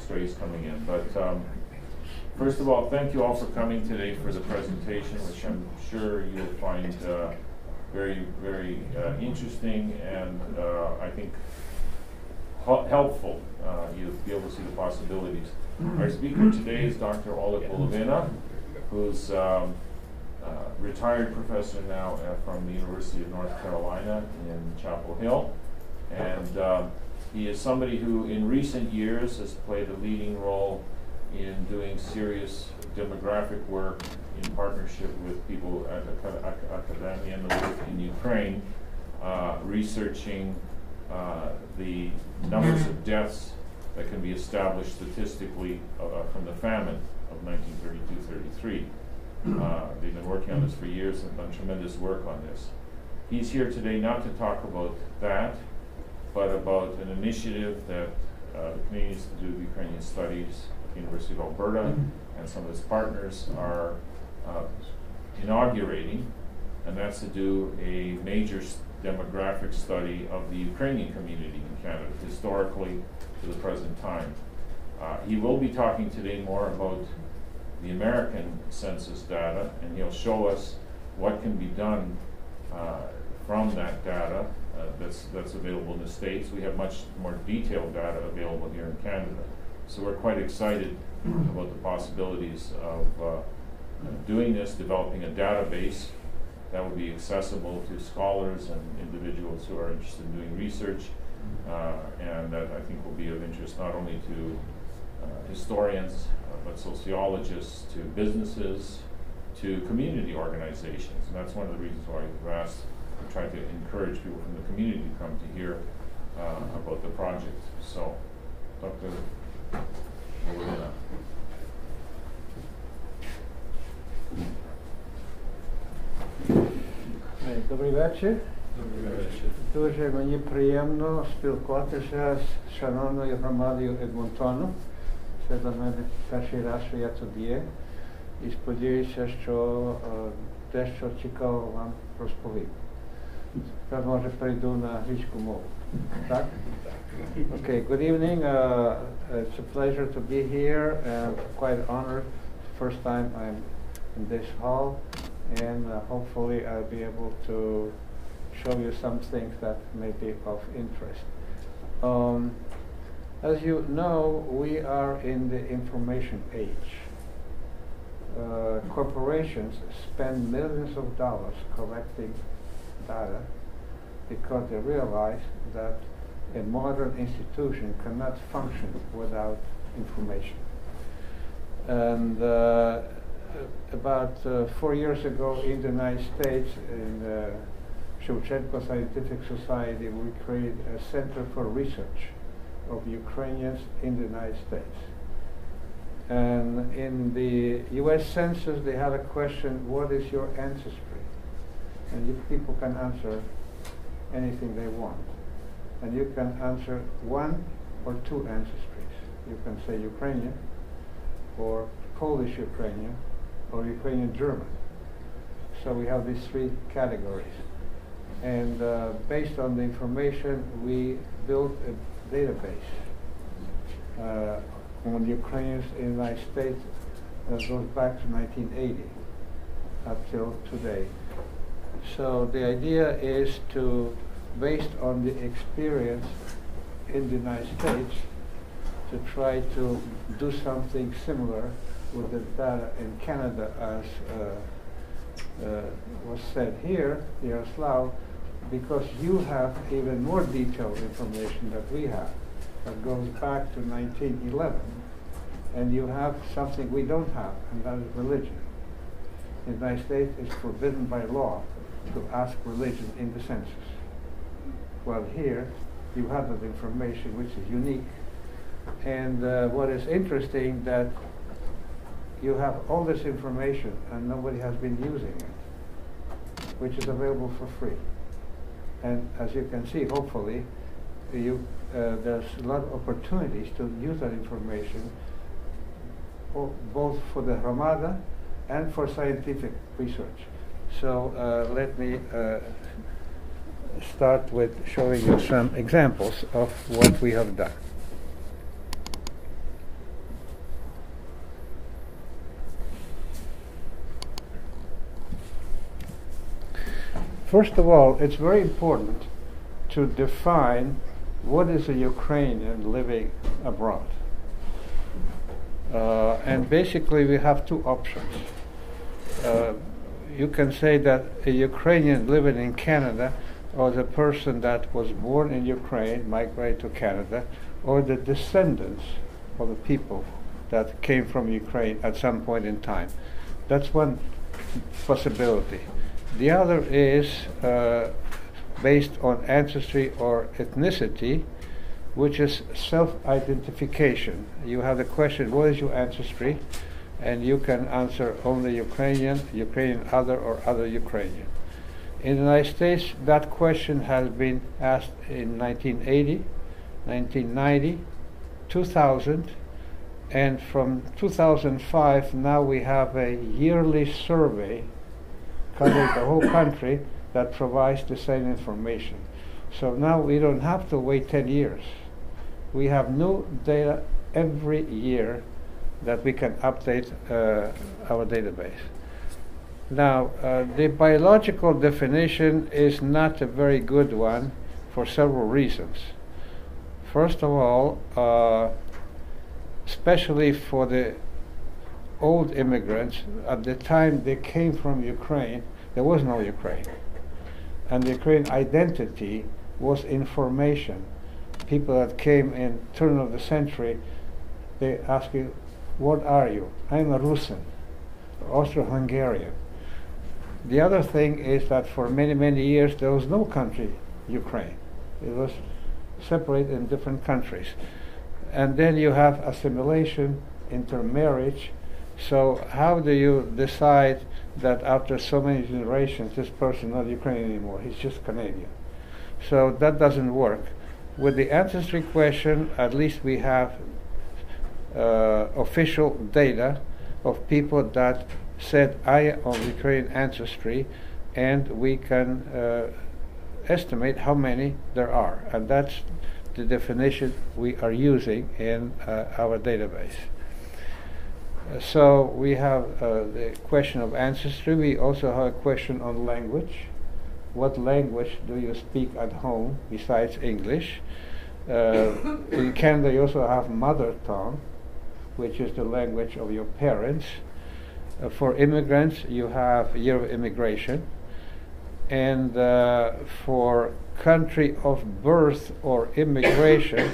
strays coming in. But first of all, thank you all for coming today for the presentation, which I'm sure you'll find very, very interesting and I think helpful. You'll be able to see the possibilities. Our speaker today is Dr. Oleh Wolowyna, who's retired professor now from the University of North Carolina in Chapel Hill. And he is somebody who in recent years has played a leading role in doing serious demographic work in partnership with people at Academia in Ukraine, researching the numbers of deaths that can be established statistically from the famine of 1932-33. They've been working on this for years and done tremendous work on this. He's here today not to talk about that, but about an initiative that the Canadian Institute of Ukrainian Studies at the University of Alberta and some of its partners are inaugurating, and that's to do a major demographic study of the Ukrainian community in Canada, historically to the present time. He will be talking today more about the American census data, and he'll show us what can be done from that data that's available in the States. We have much more detailed data available here in Canada. So we're quite excited about the possibilities of doing this, developing a database that would be accessible to scholars and individuals who are interested in doing research, and that I think will be of interest not only to historians, but sociologists, to businesses, to community organizations. And that's one of the reasons why we've asked, we try to encourage people from the community to come to hear about the project. So, Dr. Wolowyna. Добрий вечір. Дуже мені приємно спілкуватися з шановною громадою Едмонтону. Це для мене перший раз, що я тут є. І сподіваюся, що дещо цікаво вам розповім. Тепер, може, перейду на англійську мову. Так? Okay, good evening. It's a pleasure to be here. Quite honored. First time I'm in this hall. And hopefully I'll be able to show you some things that may be of interest. As you know, we are in the information age. Corporations spend millions of dollars collecting data because they realize that a modern institution cannot function without information. And about 4 years ago in the United States, in the Shevchenko Scientific Society, we created a Center for Research of Ukrainians in the United States. And in the US Census, they had a question, what is your ancestry? And people can answer anything they want. And you can answer one or two ancestries. You can say Ukrainian, or Polish Ukrainian, or Ukrainian German. So we have these three categories. And based on the information, we built a database on Ukrainians in the United States that goes back to 1980 up till today. So the idea is to, based on the experience in the United States, to try to do something similar with the data in Canada, as was said here, Yaroslav, because you have even more detailed information that we have that goes back to 1911, and you have something we don't have, and that is religion. In the United States, it's forbidden by law to ask religion in the census. Well, here, you have that information, which is unique. And what is interesting, that you have all this information and nobody has been using it, which is available for free. And as you can see, hopefully, there's a lot of opportunities to use that information, both for the Ramada and for scientific research. So let me start with showing you some examples of what we have done. First of all, it's very important to define what is a Ukrainian living abroad. And basically we have two options. You can say that a Ukrainian living in Canada, or the person that was born in Ukraine, migrated to Canada, or the descendants of the people that came from Ukraine at some point in time. That's one possibility. The other is based on ancestry or ethnicity, which is self-identification. You have the question, what is your ancestry? And you can answer only Ukrainian, Ukrainian other, or other Ukrainian. In the United States, that question has been asked in 1980, 1990, 2000, and from 2005 now we have a yearly survey covering the whole country that provides the same information. So now we don't have to wait 10 years. We have new data every year that we can update our database. Now, the biological definition is not a very good one for several reasons. First of all, especially for the old immigrants, at the time they came from Ukraine, there was no Ukraine. And the Ukrainian identity was information. People that came in turn of the century, they ask you, what are you? I'm a Russian, Austro-Hungarian. The other thing is that for many, many years there was no country, Ukraine. It was separated in different countries. And then you have assimilation, intermarriage. So how do you decide that after so many generations this person is not Ukrainian anymore, he's just Canadian? So that doesn't work. With the ancestry question, at least we have official data of people that said, I am of Ukrainian ancestry, and we can estimate how many there are. And that's the definition we are using in our database. So we have the question of ancestry. We also have a question on language. What language do you speak at home besides English? In Canada you also have mother tongue, which is the language of your parents. For immigrants you have year of immigration. And for country of birth or immigration,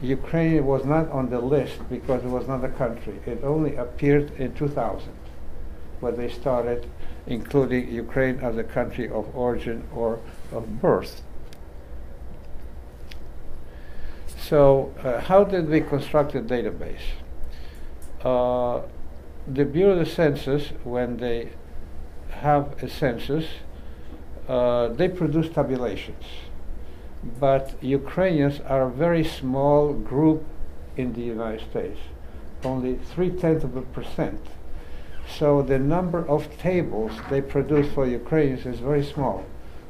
Ukraine was not on the list because it was not a country. It only appeared in 2000, when they started including Ukraine as a country of origin or of birth. So how did we construct a database? The Bureau of the Census, when they have a census, they produce tabulations. But Ukrainians are a very small group in the United States, only 0.3%. So the number of tables they produce for Ukrainians is very small.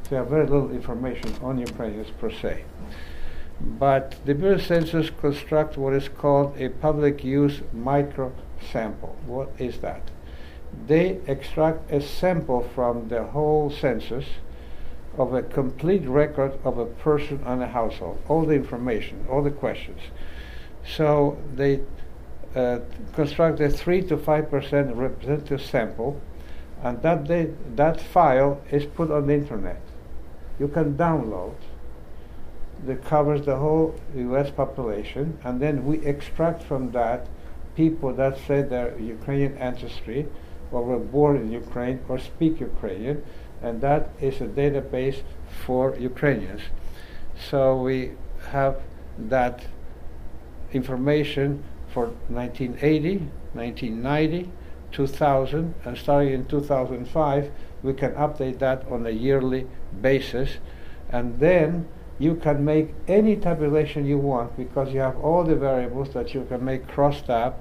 So they have very little information on Ukrainians per se. But the Bureau of Census constructs what is called a public use micro-sample. What is that? They extract a sample from the whole census of a complete record of a person and a household, all the information, all the questions. So they construct a 3 to 5% representative sample, and that file is put on the internet. You can download. That covers the whole U.S. population, and then we extract from that people that say they're Ukrainian ancestry, or were born in Ukraine, or speak Ukrainian, and that is a database for Ukrainians. So we have that information for 1980, 1990, 2000, and starting in 2005, we can update that on a yearly basis, and then you can make any tabulation you want because you have all the variables that you can make crosstab.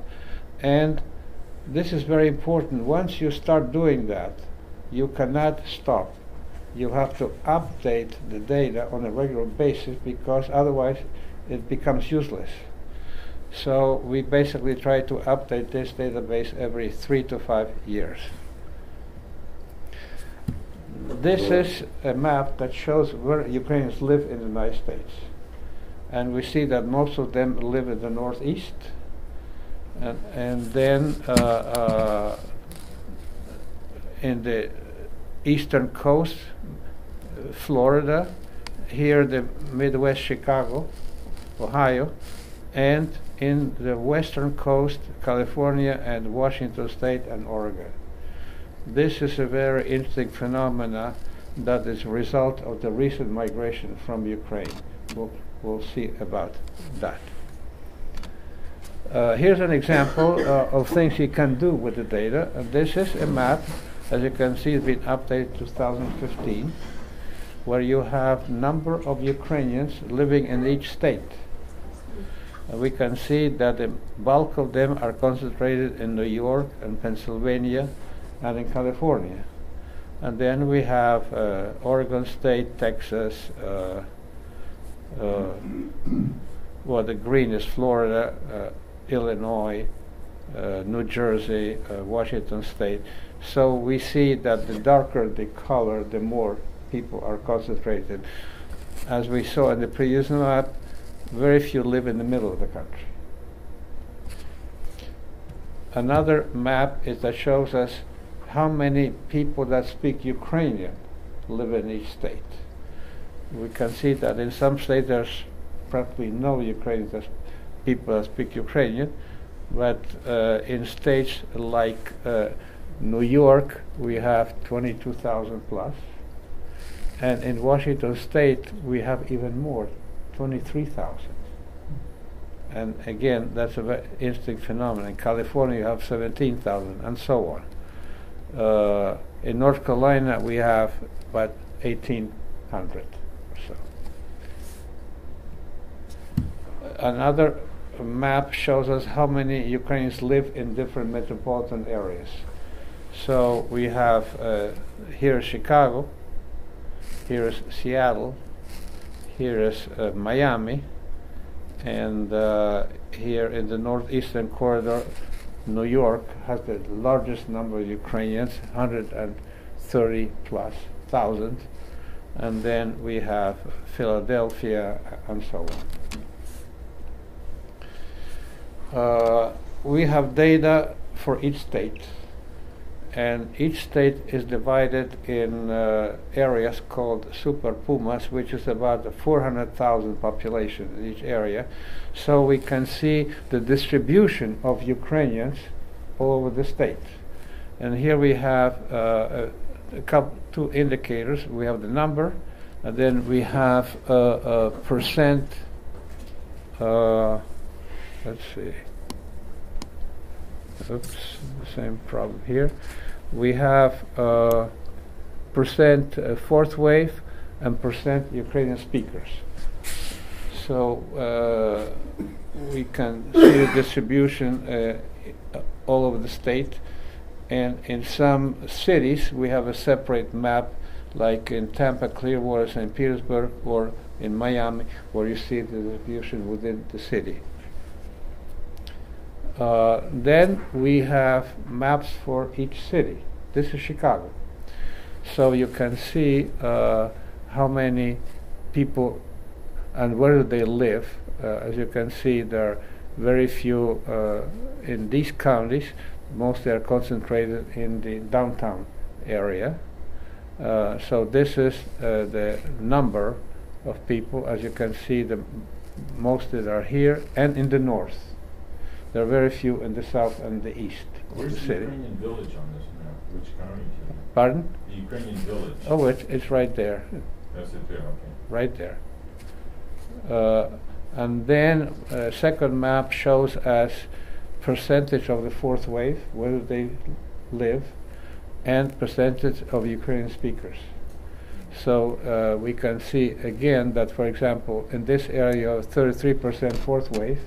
And this is very important. Once you start doing that, you cannot stop. You have to update the data on a regular basis because otherwise it becomes useless. So we basically try to update this database every 3 to 5 years. This is a map that shows where Ukrainians live in the United States. And we see that most of them live in the Northeast. And then in the eastern coast, Florida, here the Midwest, Chicago, Ohio, and in the western coast, California and Washington State and Oregon. This is a very interesting phenomena that is a result of the recent migration from Ukraine. We'll see about that. Here's an example of things you can do with the data. This is a map, as you can see, it's been updated 2015, where you have number of Ukrainians living in each state. We can see that the bulk of them are concentrated in New York and Pennsylvania and in California. And then we have Oregon State, Texas, well, the green is Florida, Illinois, New Jersey, Washington State. So we see that the darker the color, the more people are concentrated. As we saw in the previous map, very few live in the middle of the country. Another map is that shows us how many people that speak Ukrainian live in each state. We can see that in some states there's practically no Ukrainians, people that speak Ukrainian, but in states like New York we have 22,000 plus, and in Washington State we have even more, 23,000. And again, that's a very interesting phenomenon. In California you have 17,000 and so on. In North Carolina we have about 1,800 or so. Another map shows us how many Ukrainians live in different metropolitan areas. So we have here is Chicago, here is Seattle, here is Miami, and here in the northeastern corridor, New York has the largest number of Ukrainians, 130 plus thousand, and then we have Philadelphia and so on. We have data for each state, and each state is divided in areas called super pumas, which is about 400,000 population in each area. So we can see the distribution of Ukrainians all over the state. And here we have two indicators. We have the number, and then we have a percent. Let's see. Oops, the same problem here. We have percent fourth wave and percent Ukrainian speakers. So we can see the distribution all over the state, and in some cities we have a separate map, like in Tampa, Clearwater, St. Petersburg, or in Miami, where you see the distribution within the city. Then we have maps for each city. This is Chicago. So you can see how many people and where they live. As you can see, there are very few in these counties. Mostly are concentrated in the downtown area. So this is the number of people. As you can see, most that are here and in the north. There are very few in the south and the east Where's of the the city. Ukrainian village on this map? Which county is it? Pardon? The Ukrainian village. Oh, it's right there. That's it there, okay. Right there. And then second map shows us percentage of the fourth wave, where they live, and percentage of Ukrainian speakers. So we can see again that, for example, in this area, 33% fourth wave,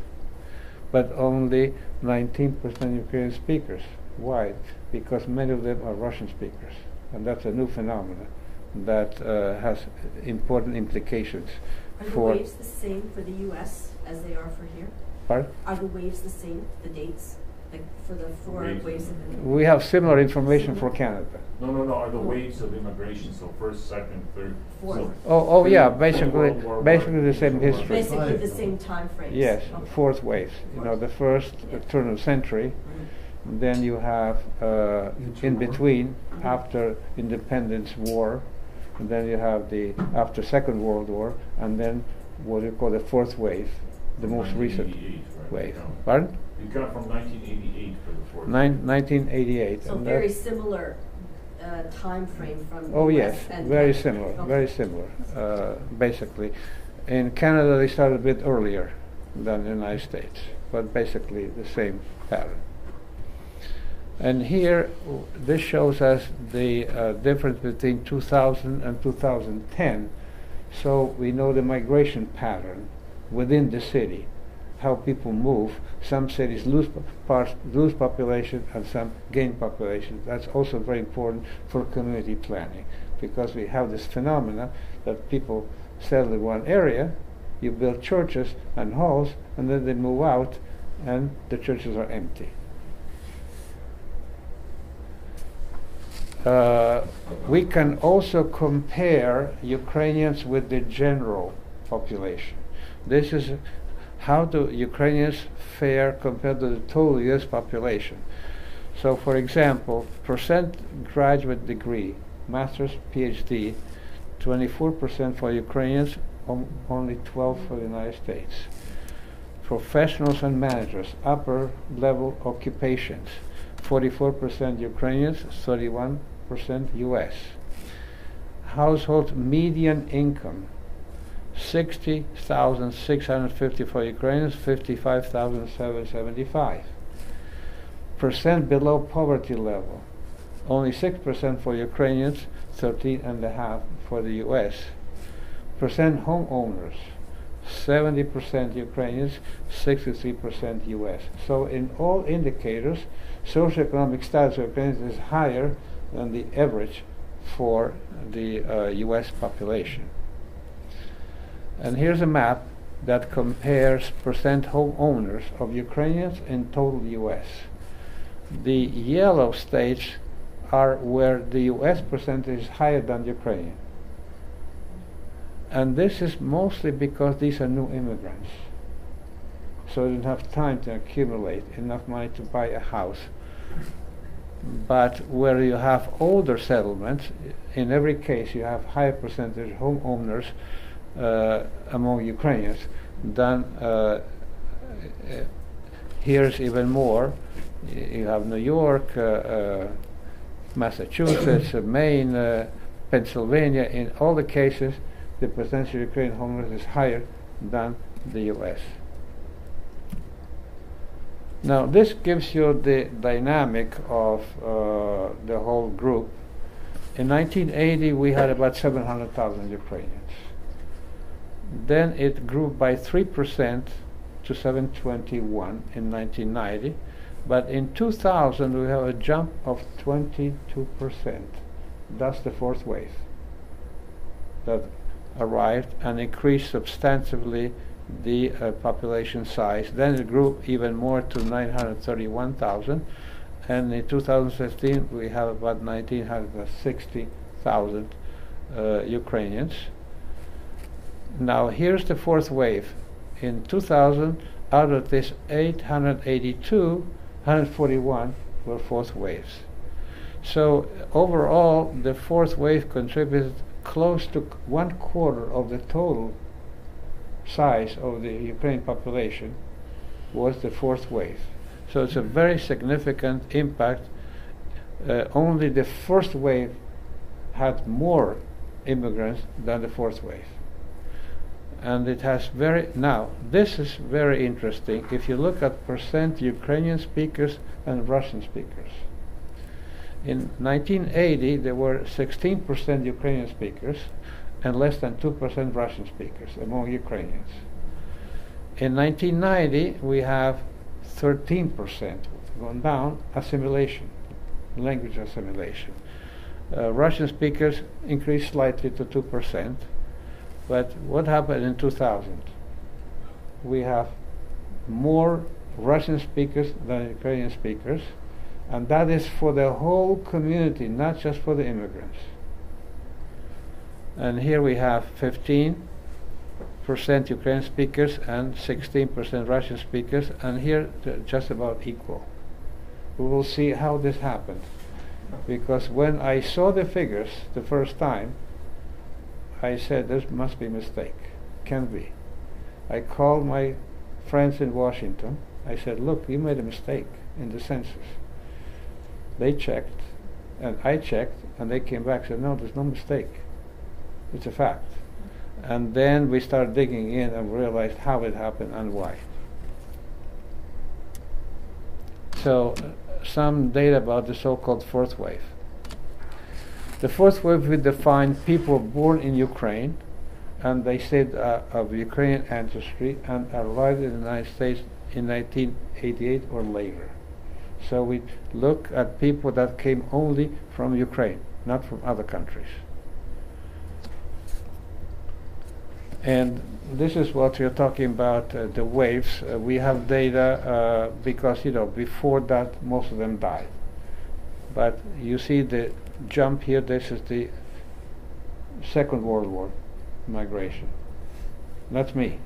but only 19% Ukrainian speakers. Why? Because many of them are Russian speakers, and that's a new phenomenon that has important implications. Are the for waves the same for the U.S. as they are for here? Pardon? Are the waves the same, the dates? like for the four Waves. waves of immigration? We have similar information for Canada. No, are the waves of immigration, so first, second, third. Fourth. So Oh yeah, World basically War the same World War history. Basically the same time frames. Yes, Okay. fourth wave. You know, the first turn of century. Mhm. Then you have in between, after Independence War, and then you have the after Second World War, and then what you call the fourth wave, the most recent 1988, right? wave. Yeah. Pardon? You count from 1988 for the fourth. 1988. So and very that- similar time frame from Oh US yes, and very Canada. similar, Okay. very similar. Basically, in Canada they started a bit earlier than the United States, but basically the same pattern. And here, this shows us the difference between 2000 and 2010. So we know the migration pattern within the city, how people move. Some cities lose population and some gain population. That's also very important for community planning, because we have this phenomena that people settle in one area, you build churches and halls, and then they move out and the churches are empty. We can also compare Ukrainians with the general population. This is how do Ukrainians fare compared to the total U.S. population. So, for example, percent graduate degree, master's, PhD, 24% for Ukrainians, only 12% for the United States. Professionals and managers, upper level occupations, 44% Ukrainians, 31% US. Household median income, 60,650 for Ukrainians, 55,775. Percent below poverty level, only 6% for Ukrainians, 13.5% for the US. Percent homeowners, 70% Ukrainians, 63% US. So in all indicators, socioeconomic status of Ukrainians is higher than the average for the US population. And here's a map that compares percent homeowners of Ukrainians in total US. The yellow states are where the US percentage is higher than Ukrainian. And this is mostly because these are new immigrants. So they don't have time to accumulate enough money to buy a house. But where you have older settlements, in every case you have higher percentage homeowners among Ukrainians than here's even more. You have New York, Massachusetts, Maine, Pennsylvania. In all the cases, the percentage of Ukrainian homeowners is higher than the U.S. Now, this gives you the dynamic of the whole group. In 1980, we had about 700,000 Ukrainians. Then it grew by 3% to 721 in 1990. But in 2000, we have a jump of 22%. That's the fourth wave that arrived and increased substantially the population size. Then it grew even more to 931,000. And in 2015, we have about 1,960,000 Ukrainians. Now, here's the fourth wave. In 2000, out of this 882, 141 were fourth waves. So overall, the fourth wave contributed close to 1/4 of the total size of the Ukrainian population was the fourth wave. So it's a very significant impact. Only the first wave had more immigrants than the fourth wave. And it has now this is very interesting if you look at percent Ukrainian speakers and Russian speakers. In 1980 there were 16% Ukrainian speakers and less than 2% Russian speakers among Ukrainians. In 1990 we have 13% gone down, assimilation, language assimilation. Russian speakers increased slightly to 2%. But what happened in 2000? We have more Russian speakers than Ukrainian speakers, and that is for the whole community, not just for the immigrants. And here we have 15% Ukrainian speakers and 16% Russian speakers, and here they're just about equal. We will see how this happened, because when I saw the figures the first time, I said there must be a mistake. Can't be. I called my friends in Washington. I said, look, you made a mistake in the census. They checked, and I checked, and they came back and said, no, there's no mistake. It's a fact. And then we started digging in and realized how it happened and why. So, some data about the so-called fourth wave. The fourth wave would define people born in Ukraine, and they said of Ukrainian ancestry and arrived in the United States in 1988 or later. So we look at people that came only from Ukraine, not from other countries. And this is what you're talking about, the waves. We have data because, before that most of them died. But you see the jump here, this is the Second World War migration. That's me,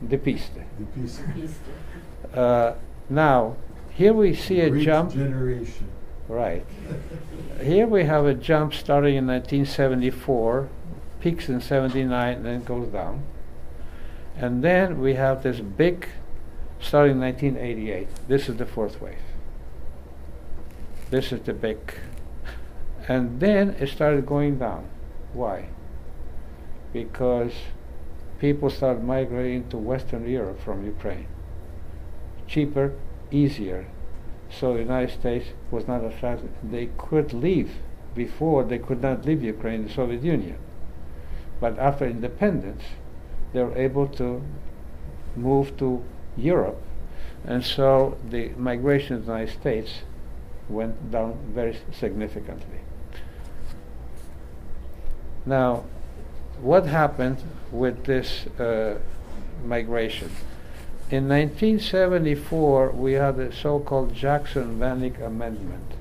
the piste. Now, here we see a jump. Generation. Right. Here we have a jump starting in 1974, peaks in 79, and then goes down. And then we have this big, starting in 1988. This is the fourth wave. This is the big. And then it started going down. Why? Because people started migrating to Western Europe from Ukraine. Cheaper, easier. So the United States was not attractive. They could leave. Before, they could not leave Ukraine, the Soviet Union. But after independence, they were able to move to Europe. And so the migration to the United States went down very significantly. Now, what happened with this migration? In 1974, we had the so-called Jacksonvanik Amendment,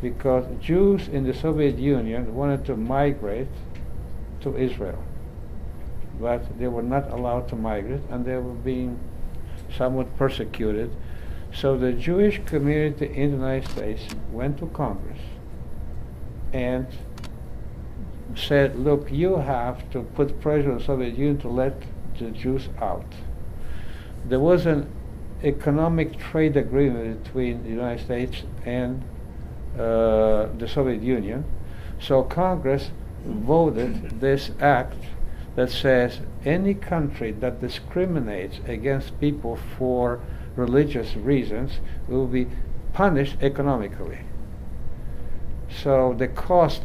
because Jews in the Soviet Union wanted to migrate to Israel, but they were not allowed to migrate, and they were being somewhat persecuted. So the Jewish community in the United States went to Congress and said, look, you have to put pressure on the Soviet Union to let the Jews out. There was an economic trade agreement between the United States and the Soviet Union. So Congress voted this act that says any country that discriminates against people for religious reasons will be punished economically. So the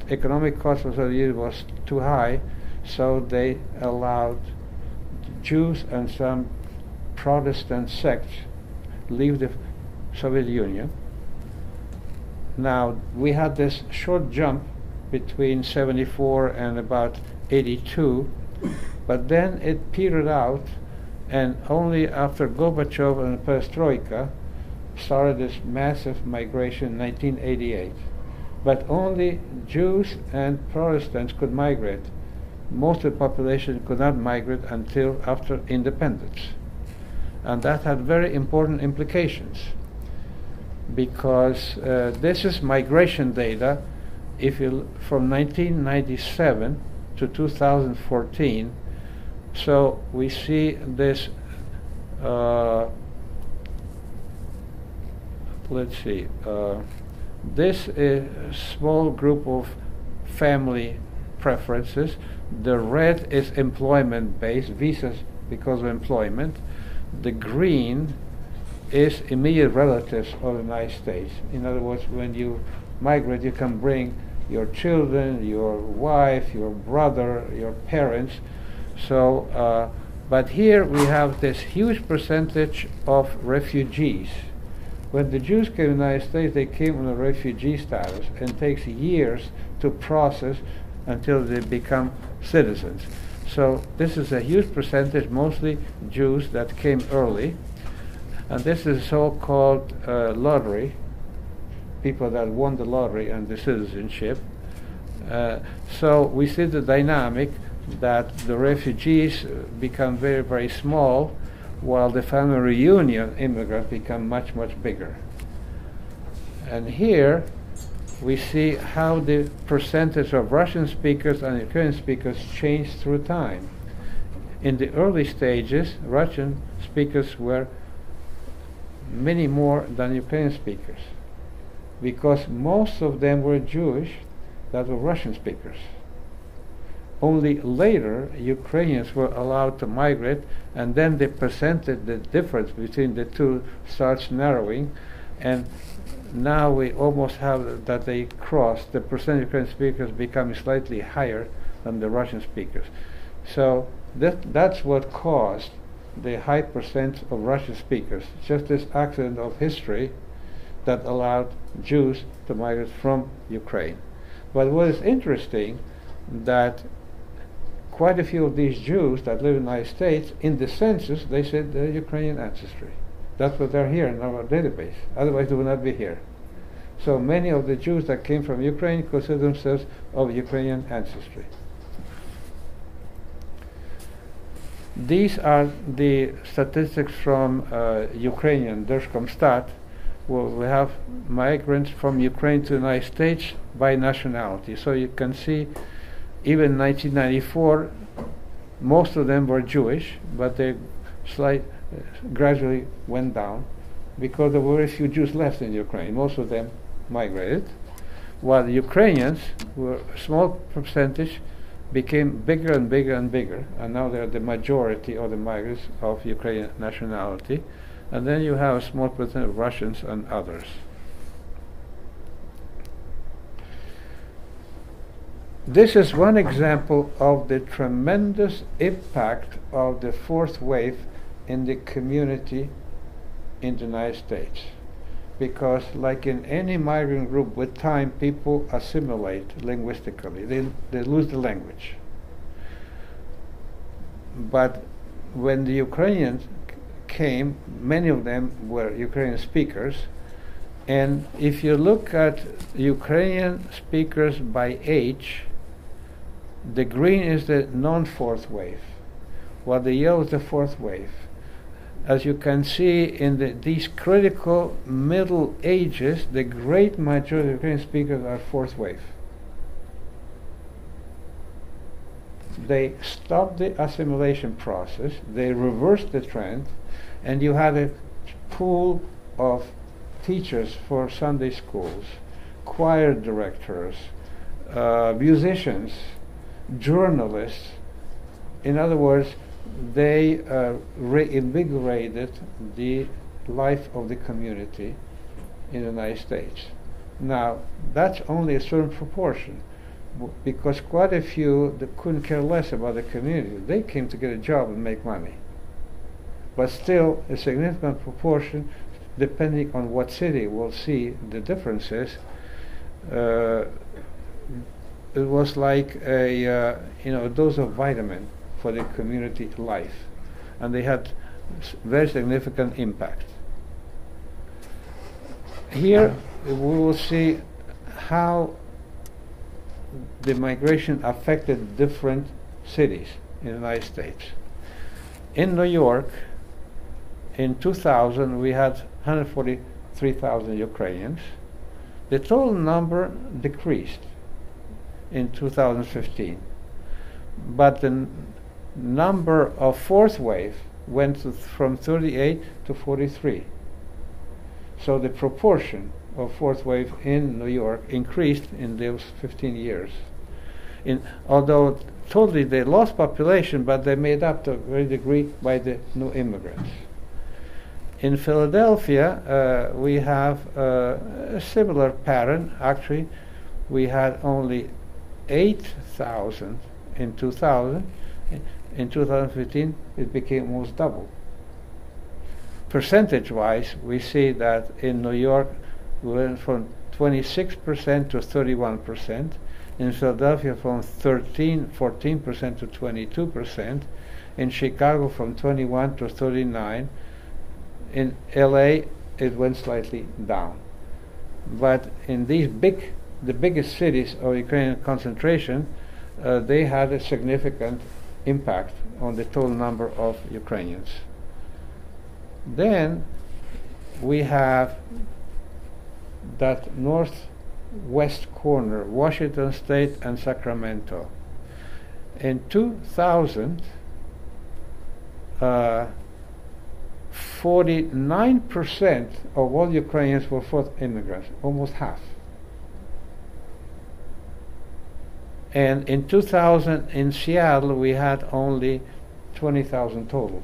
economic cost of the Soviet Union was too high, so they allowed Jews and some Protestant sects leave the Soviet Union. Now, we had this short jump between 74 and about 82, but then it petered out, and only after Gorbachev and Perestroika started this massive migration in 1988. But only Jews and Protestants could migrate. Most of the population could not migrate until after independence. And that had very important implications, because this is migration data from 1997 to 2014. So we see this, this is a small group of family preferences. The red is employment-based, visas because of employment. The green is immediate relatives of the United States. In other words, when you migrate, you can bring your children, your wife, your brother, your parents. So, but here we have this huge percentage of refugees. When the Jews came to the United States, they came on a refugee status, and it takes years to process until they become citizens. So this is a huge percentage, mostly Jews that came early. And this is so-called lottery, people that won the lottery and the citizenship. So we see the dynamic that the refugees become very, very small, while the family reunion immigrants become much, much bigger. And here we see how the percentage of Russian speakers and Ukrainian speakers changed through time. In the early stages, Russian speakers were many more than Ukrainian speakers, because most of them were Jewish that were Russian speakers. Only later Ukrainians were allowed to migrate, and then the difference between the two starts narrowing, and now we almost have that they cross. The percentage of Ukrainian speakers becoming slightly higher than the Russian speakers. So that's what caused the high percent of Russian speakers, just this accident of history that allowed Jews to migrate from Ukraine. But what is interesting, that quite a few of these Jews that live in the United States, in the census, they said they're Ukrainian ancestry. That's what they're here in our database. Otherwise, they would not be here. So many of the Jews that came from Ukraine consider themselves of Ukrainian ancestry. These are the statistics from Ukrainian Держкомстат, where we have migrants from Ukraine to the United States by nationality. So you can see, even in 1994, most of them were Jewish, but they gradually went down because there were very few Jews left in Ukraine. Most of them migrated, while the Ukrainians, were a small percentage, became bigger and bigger and bigger, and now they're the majority of the migrants of Ukrainian nationality. And then you have a small percentage of Russians and others. This is one example of the tremendous impact of the fourth wave in the community in the United States. Because like in any migrant group, with time people assimilate linguistically. They lose the language. But when the Ukrainians came, many of them were Ukrainian speakers, and if you look at Ukrainian speakers by age, the green is the non-fourth wave, while the yellow is the fourth wave. As you can see in these critical middle ages, the great majority of Ukrainian speakers are fourth wave. They stopped the assimilation process, they reversed the trend, and you had a pool of teachers for Sunday schools, choir directors, musicians, journalists. In other words, they reinvigorated the life of the community in the United States. Now, that's only a certain proportion, because quite a few that couldn't care less about the community. They came to get a job and make money. But still, a significant proportion, depending on what city, we'll see the differences. It was like a dose of vitamin for the community life, and they had very significant impact. Here we will see how the migration affected different cities in the United States. In New York, in 2000, we had 143,000 Ukrainians. The total number decreased in 2015, but the number of fourth wave went from 38 to 43. So the proportion of fourth wave in New York increased in those 15 years. Although totally they lost population, but they made up to a great degree by the new immigrants. In Philadelphia, we have a similar pattern. Actually, we had only 8,000 in 2000. In 2015, it became almost double. Percentage-wise, we see that in New York, we went from 26% to 31%. In Philadelphia, from 14% to 22%. In Chicago, from 21 to 39. In LA, it went slightly down. But in the biggest cities of Ukrainian concentration, they had a significant impact on the total number of Ukrainians. Then we have that northwest corner, Washington State and Sacramento. In 2000, 49% of all Ukrainians were fourth immigrants, almost half. And in 2000 in Seattle, we had only 20,000 total.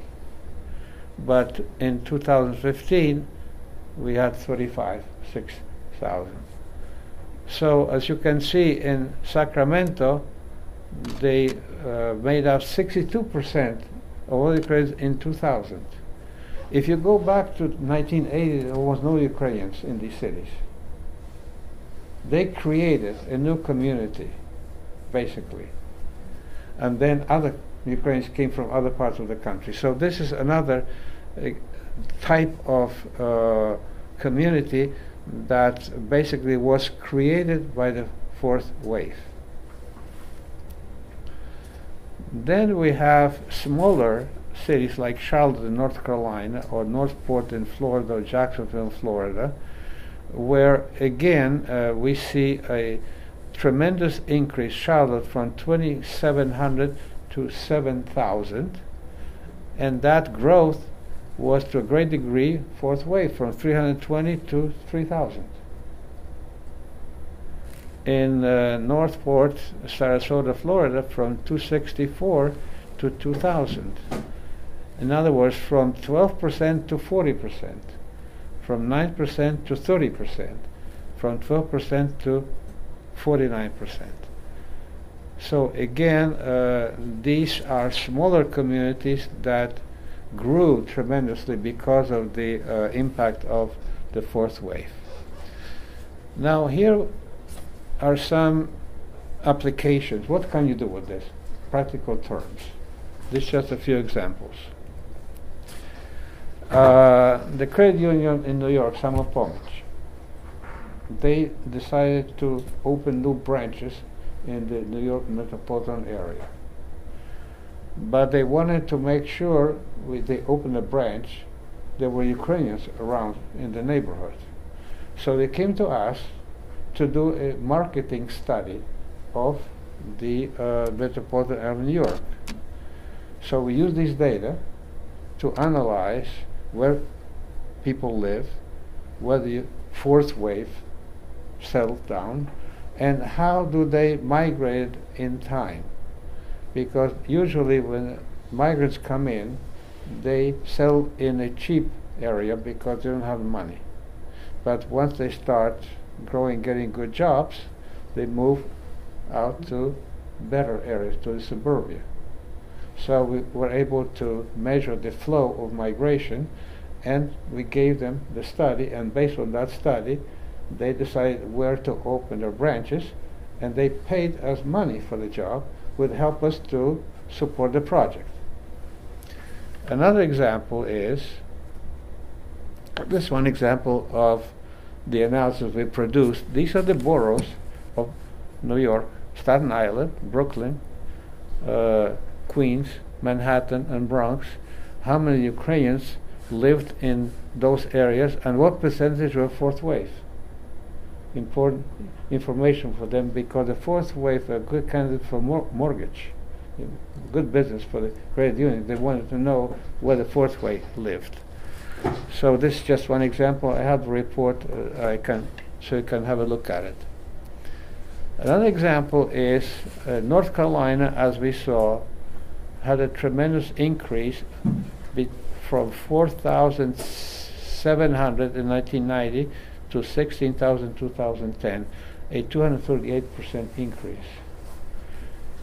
But in 2015, we had 6,000. So as you can see in Sacramento, they made up 62% of all Ukrainians in 2000. If you go back to 1980, there was no Ukrainians in these cities. They created a new community, basically. And then other Ukrainians came from other parts of the country. So this is another type of community that basically was created by the fourth wave. Then we have smaller cities like Charlotte in North Carolina, or Northport in Florida, or Jacksonville in Florida, where again we see a tremendous increase. Charlotte from 2,700 to 7,000, and that growth was to a great degree fourth wave, from 320 to 3,000. In Northport, Sarasota, Florida, from 264 to 2,000. In other words, from 12% to 40%, from 9% to 30%, from 12% to 49%. So again, these are smaller communities that grew tremendously because of the impact of the fourth wave. Now here are some applications. What can you do with this? Practical terms. This is just a few examples. The credit union in New York, Samopomocz, they decided to open new branches in the New York metropolitan area. But they wanted to make sure they opened a branch, there were Ukrainians around in the neighborhood. So they came to us to do a marketing study of the metropolitan area of New York. So we use this data to analyze where people live, where the fourth wave settled down, and how do they migrate in time. Because usually when migrants come in, they settle in a cheap area because they don't have money. But once they start growing, getting good jobs, they move out to better areas, to the suburbia. So we were able to measure the flow of migration, and we gave them the study, and based on that study, they decided where to open their branches, and they paid us money for the job, would help us to support the project. Another example is, this one example of the analysis we produced. These are the boroughs of New York: Staten Island, Brooklyn, Queens, Manhattan, and Bronx. How many Ukrainians lived in those areas, and what percentage were fourth wave? Important information for them, because the fourth wave are a good candidate for mortgage, good business for the credit union. They wanted to know where the fourth wave lived. So this is just one example. I have a report, so you can have a look at it. Another example is North Carolina, as we saw, had a tremendous increase from 4,700 in 1990 to 16,000 in 2010, a 238% increase.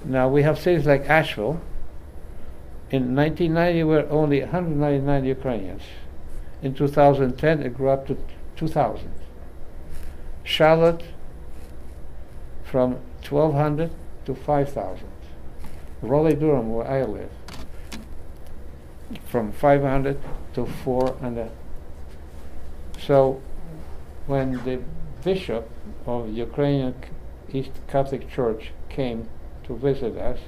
Now we have cities like Asheville. In 1990, there were only 199 Ukrainians. In 2010, it grew up to 2,000. Charlotte, from 1,200 to 5,000. Raleigh-Durham, where I live, from 500 to 4,500. So when the bishop of Ukrainian East Catholic Church came to visit us,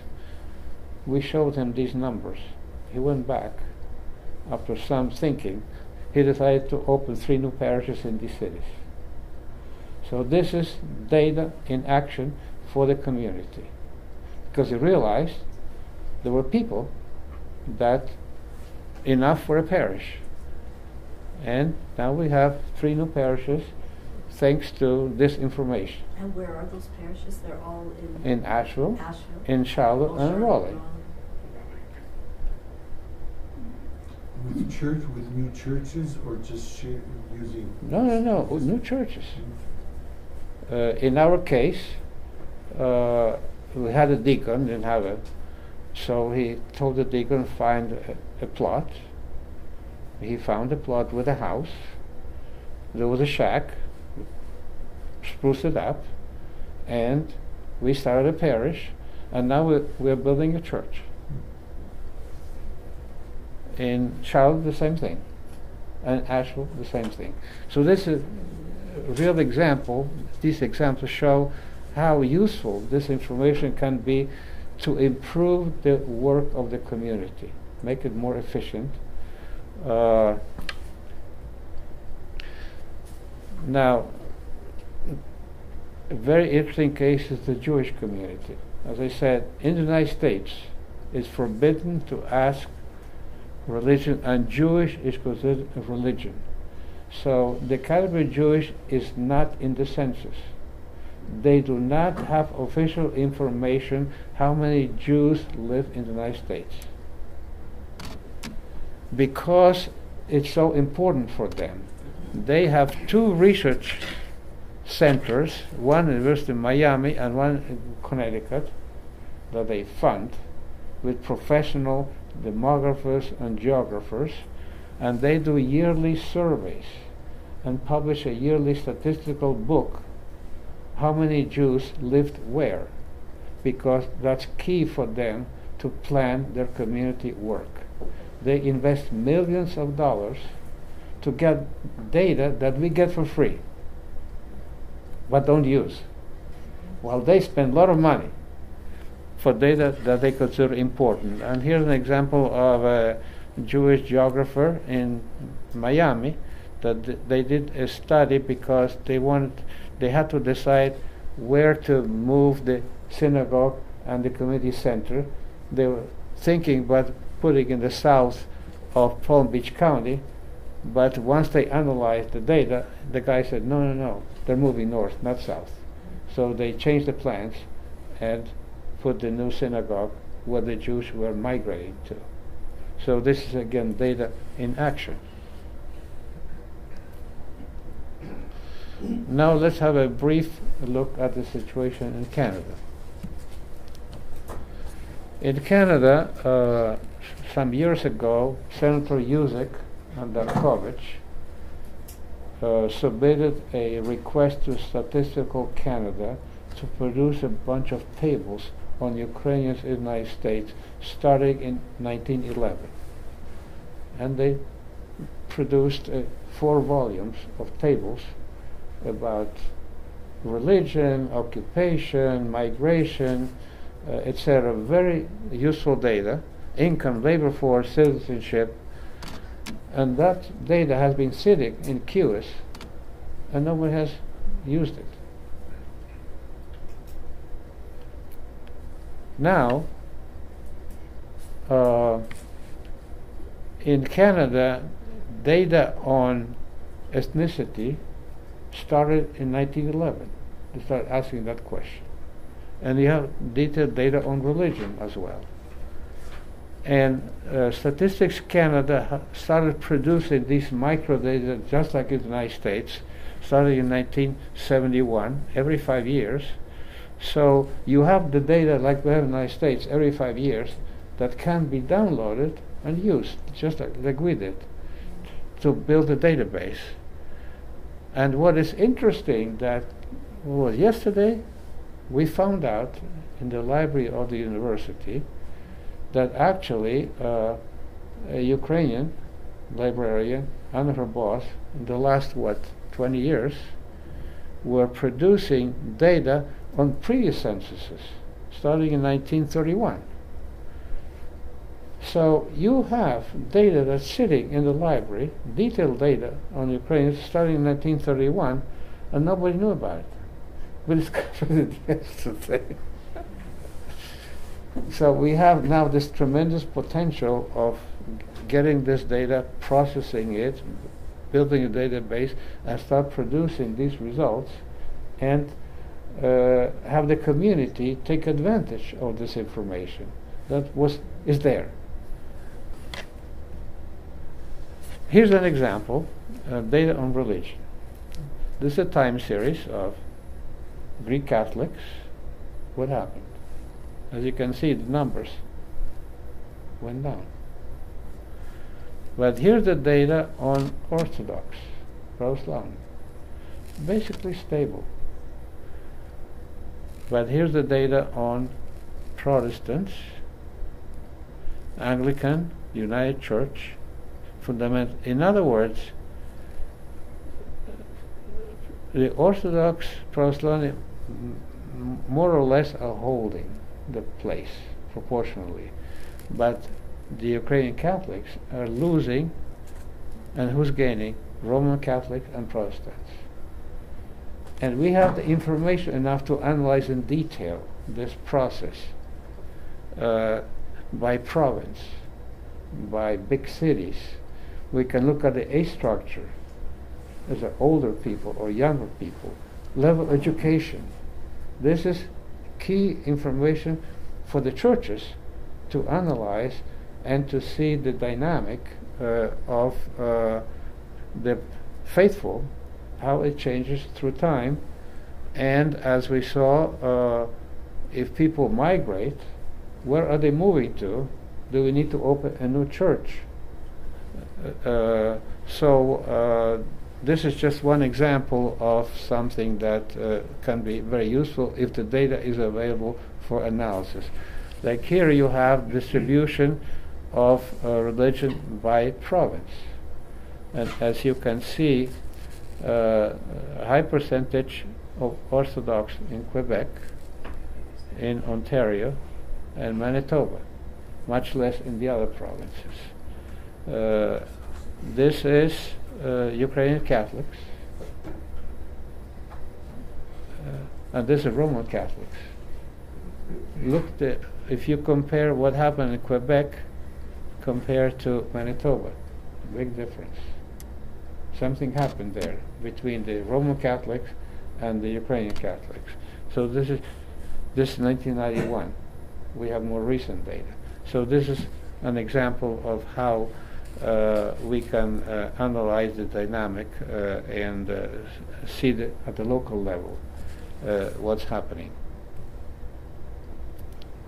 we showed him these numbers. He went back. After some thinking, he decided to open 3 new parishes in these cities. So this is data in action for the community. Because he realized there were people that enough for a parish. And now we have 3 new parishes thanks to this information. And where are those parishes? They're all In Asheville, Asheville? in Charlotte, Oh, and Charlotte, Raleigh. With new churches, or just using? No, new churches. In our case, we had a deacon, didn't have it, so he told the deacon find a plot. He found a plot with a house. There was a shack, spruced it up, and we started a parish, and now we're building a church. In Charlotte, the same thing, and Asheville, the same thing. So this is a real example. These examples show how useful this information can be to improve the work of the community, make it more efficient. Now, a very interesting case is the Jewish community. As I said, in the United States, it's forbidden to ask religion, and Jewish is considered a religion. So the category Jewish is not in the census. They do not have official information how many Jews live in the United States. Because it's so important for them, they have 2 research centers, one at the University of Miami and one in Connecticut, that they fund with professional demographers and geographers, and they do yearly surveys and publish a yearly statistical book, how many Jews lived where, because that's key for them to plan their community work. They invest millions of dollars to get data that we get for free, but don't use, while they spend a lot of money for data that they consider important. And here's an example of a Jewish geographer in Miami that they did a study because they had to decide where to move the synagogue and the community center. They were thinking about putting in the south of Palm Beach County, but once they analyzed the data, the guy said, no, they're moving north, not south. So they changed the plans and put the new synagogue where the Jews were migrating to. So this is again data in action. Now let's have a brief look at the situation in Canada. In Canada, some years ago, Senator Yusek and Darkovich submitted a request to Statistical Canada to produce a bunch of tables on Ukrainians in the United States starting in 1911. And they produced 4 volumes of tables about religion, occupation, migration, etc. Very useful data, income, labor force, citizenship, and that data has been sitting in queues and no one has used it. Now, in Canada, data on ethnicity started in 1911. They started asking that question. And you have detailed data on religion as well. And Statistics Canada started producing these microdata just like in the United States, starting in 1971, every 5 years. So you have the data like we have in the United States every 5 years that can be downloaded and used, just like we did, to build a database. And what is interesting that was yesterday, we found out in the library of the university that actually a Ukrainian librarian, and her boss, in the last, 20 years, were producing data on previous censuses, starting in 1931. So you have data that's sitting in the library, detailed data on Ukrainians starting in 1931, and nobody knew about it. We discovered it yesterday. So we have now this tremendous potential of getting this data, processing it, building a database, and start producing these results, and have the community take advantage of this information that is there. Here's an example, data on religion. This is a time series of Greek Catholics. What happened? As you can see, the numbers went down. But here's the data on Orthodox, Pravoslavny. Basically stable. But here's the data on Protestants, Anglican, United Church, fundamental. In other words, the Orthodox Pravoslavny more or less are holding the place proportionally, but the Ukrainian Catholics are losing, and who's gaining? Roman Catholics and Protestants. And we have the information enough to analyze in detail this process by province, by big cities. We can look at the age structure, as are older people or younger people, level education. This is key information for the churches to analyze and to see the dynamic of the faithful, how it changes through time. And as we saw, if people migrate, where are they moving to? Do we need to open a new church? This is just one example of something that can be very useful if the data is available for analysis. Like here you have distribution of religion by province. And as you can see, a high percentage of Orthodox in Quebec, in Ontario, and Manitoba, much less in the other provinces. This is Ukrainian Catholics, and this is Roman Catholics. Look, if you compare what happened in Quebec compared to Manitoba, big difference. Something happened there between the Roman Catholics and the Ukrainian Catholics. So this is 1991. We have more recent data. So this is an example of how we can analyze the dynamic and see at the local level what's happening.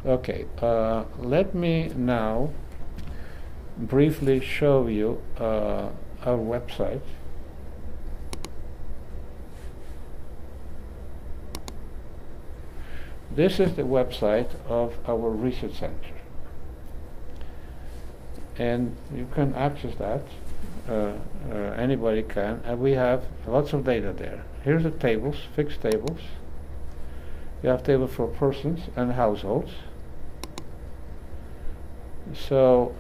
Okay, let me now briefly show you our website. This is the website of our research center. And you can access that, anybody can, and we have lots of data there. Here's the tables, fixed tables. You have tables for persons and households. So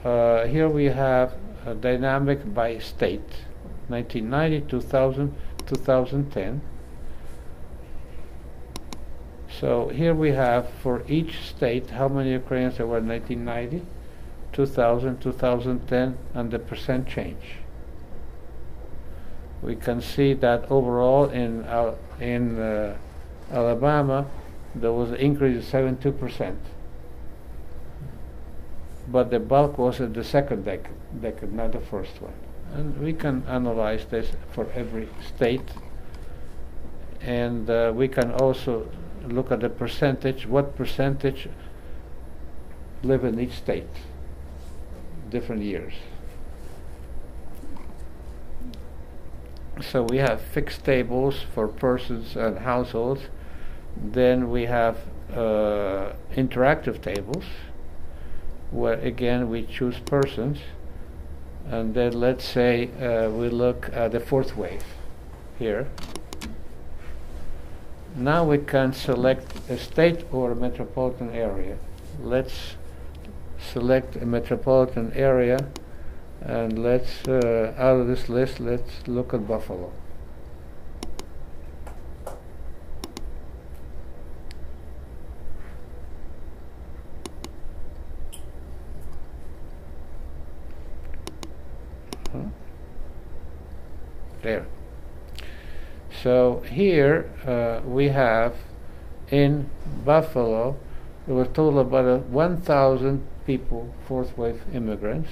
here we have a dynamic by state, 1990, 2000, 2010. So here we have for each state how many Ukrainians there were in 1990, 2000, 2010, and the percent change. We can see that overall in Alabama there was an increase of 72%, but the bulk was in the second decade, not the first one. And we can analyze this for every state, and we can also look at the percentage, what percentage live in each state, different years. So we have fixed tables for persons and households. Then we have interactive tables, where again we choose persons, And then let's say we look at the fourth wave here. Now we can select a state or a metropolitan area. Let's select a metropolitan area, and let's, out of this list, let's look at Buffalo. There. So here we have in Buffalo, there was a total of about 1,000 people, fourth wave immigrants.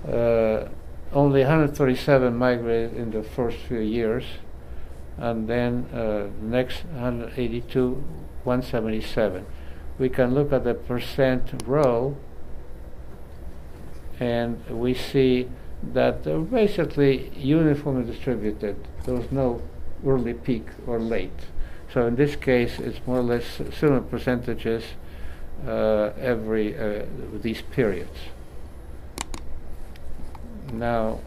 Only 137 migrated in the first few years, and then next 182, 177. We can look at the percent row, and we see that they're basically uniformly distributed. There was no early peak or late. So in this case, it's more or less similar percentages every these periods. Now,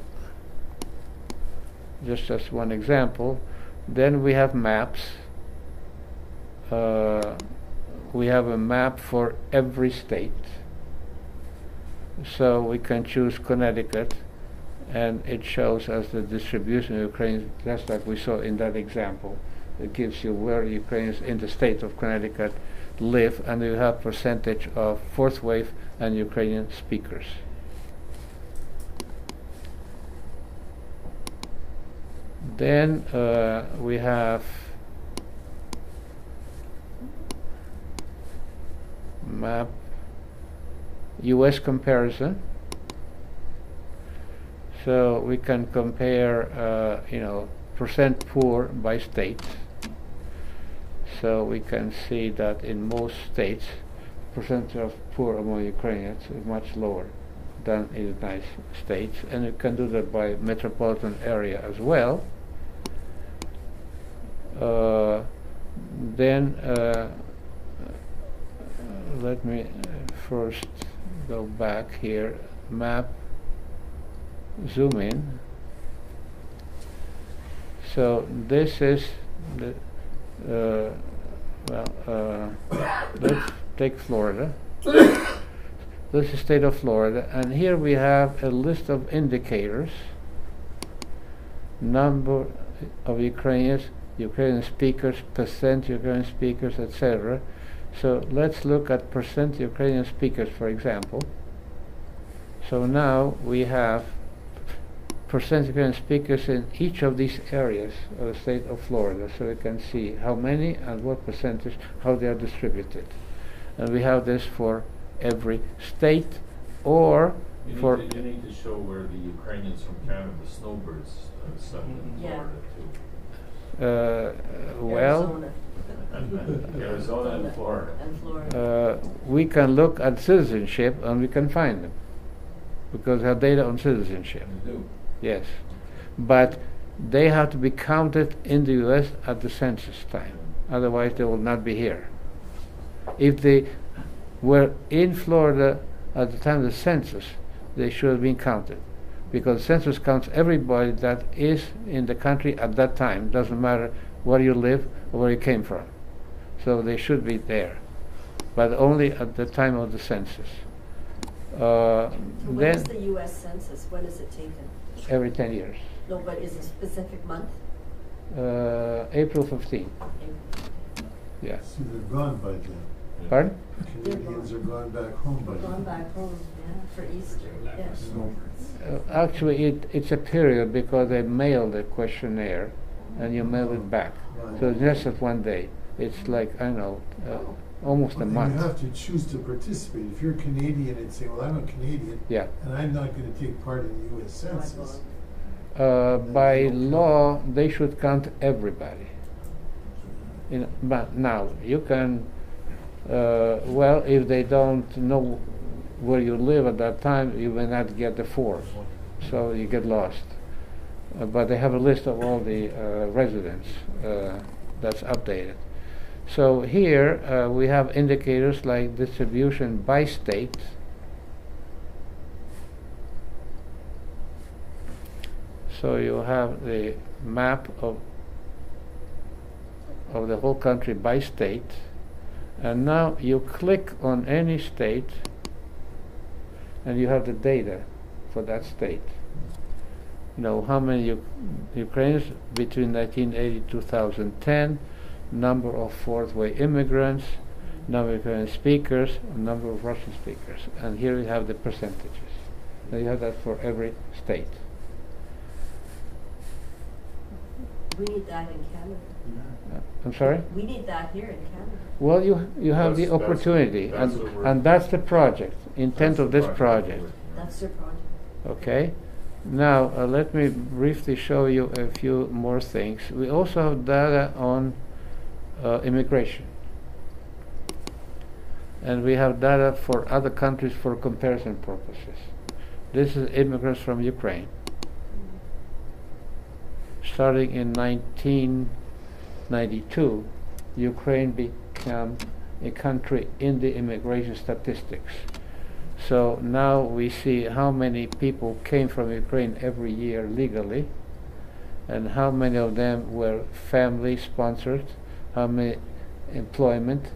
just as one example, then we have maps. We have a map for every state. So we can choose Connecticut, and it shows us the distribution of Ukrainians, just like we saw in that example. It gives you where Ukrainians in the state of Connecticut live, and you have percentage of fourth wave and Ukrainian speakers. Then we have map U.S. comparison. So we can compare, percent poor by state. So we can see that in most states, percentage of poor among Ukrainians is much lower than in the United States, and you can do that by metropolitan area as well. Then let me first go back here, map, zoom in. So this is the let's take Florida. This is the state of Florida, and here we have a list of indicators: number of Ukrainians, Ukrainian speakers, percent Ukrainian speakers, etc. So let's look at percent Ukrainian speakers, for example. So now we have percent Ukrainian speakers in each of these areas of the state of Florida, so we can see how many and what percentage, how they are distributed. And we have this for every state, or you for... You need to show where the Ukrainians from Canada, the snowbirds, settled in Yeah. Florida too. Well, Arizona and Florida. And Florida. we can look at citizenship and we can find them, because we have data on citizenship. You do. Yes, but they have to be counted in the U.S. at the census time. Otherwise, they will not be here. If they were in Florida at the time of the census, they should have been counted, because the census counts everybody that is in the country at that time. Doesn't matter where you live or where you came from. So they should be there, but only at the time of the census. When then is the U.S. Census? When is it taken? every 10 years. No, but is it a specific month? April 15. Yeah. See, they're gone by then. Pardon? Canadians are gone back home by We're gone then. back home, yeah, for Easter. Yes. Actually, it's a period, because they mail the questionnaire and you mail it back. Right. So it's just at one day. It's like, I don't know, almost a Well, then month. you have to choose to participate. If you're Canadian and say, well, I'm a Canadian, Yeah. and I'm not going to take part in the U.S. Census. By law, they should count everybody. But now, you can, well, if they don't know where you live at that time, you may not get the form, so you get lost. But they have a list of all the residents that's updated. So here we have indicators like distribution by state. So you have the map of the whole country by state, and now you click on any state and you have the data for that state. You know how many Ukrainians between 1980 and 2010, number of fourth-way immigrants, number of Ukrainian speakers, number of Russian speakers, and here you have the percentages. Now you have that for every state. We need that in Canada. I'm sorry? We need that here in Canada. Well, you have the That's- opportunity, that's what we're- and that's the project, intent of this project. That's their project. Okay? Now, let me briefly show you a few more things. We also have data on immigration. And we have data for other countries for comparison purposes. This is immigrants from Ukraine. Starting in 1992, Ukraine became a country in the immigration statistics. So now we see how many people came from Ukraine every year legally, and how many of them were family sponsored, how many employment,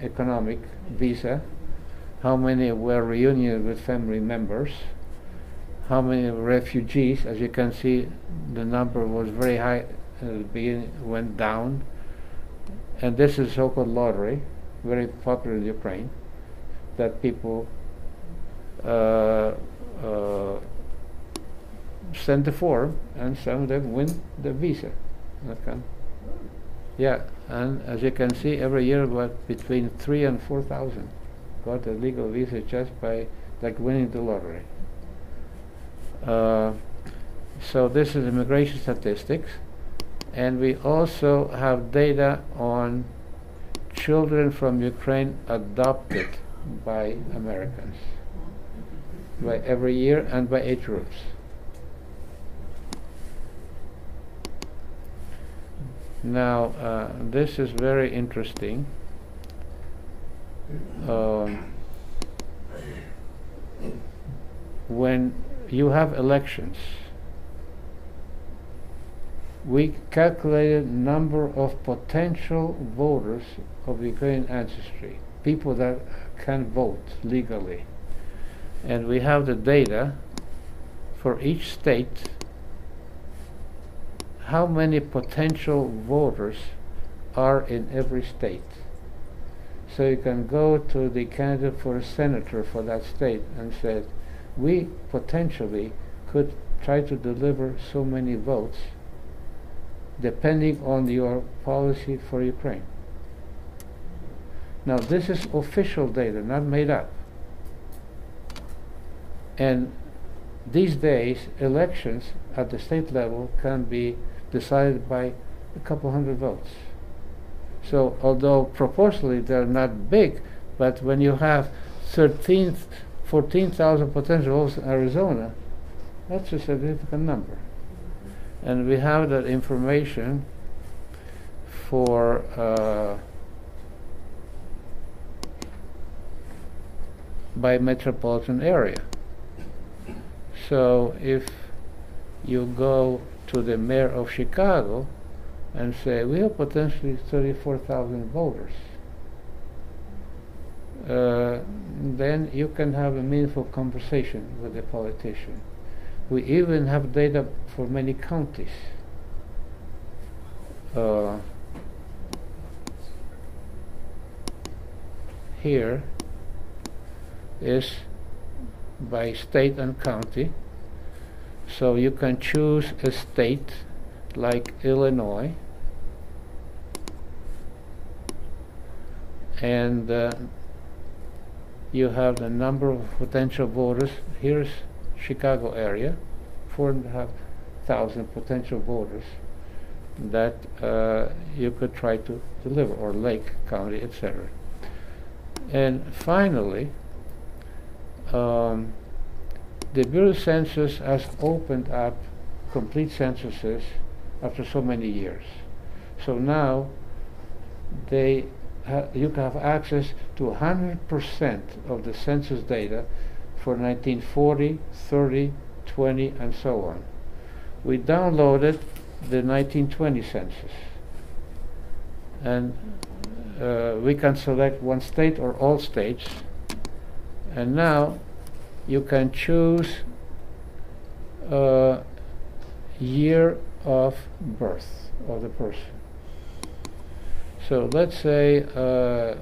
economic visa, how many were reunited with family members, how many refugees. As you can see, the number was very high at the beginning, went down, and this is so-called lottery, very popular in Ukraine, that people send the form, and some of them win the visa. Okay. Yeah, and as you can see, every year about between 3,000 and 4,000 got a legal visa just by winning the lottery. So this is immigration statistics, and we also have data on children from Ukraine adopted by Americans, by every year and by age groups. Now, this is very interesting. When you have elections, we calculated number of potential voters of Ukrainian ancestry, people that can vote legally. And we have the data for each state, how many potential voters are in every state. So you can go to the candidate for a senator for that state and say, we potentially could try to deliver so many votes depending on your policy for Ukraine. Now this is official data, not made up. And these days, elections at the state level can be decided by a couple hundred votes. So although proportionally they're not big, but when you have 14,000 potential votes in Arizona, that's a significant number. And we have that information for by metropolitan area. So if you go to the mayor of Chicago and say, we have potentially 34,000 voters, then you can have a meaningful conversation with the politician. We even have data for many counties. Here is by state and county. So you can choose a state like Illinois, and you have the number of potential voters. Here's Chicago area, 4,500 potential voters that you could try to deliver, or Lake County, etc. And finally, the Bureau of Census has opened up complete censuses after so many years. So now you can have access to 100% of the census data for 1940, 30, 20, and so on. we downloaded the 1920 census. And we can select one state or all states. And now you can choose year of birth of the person. So let's say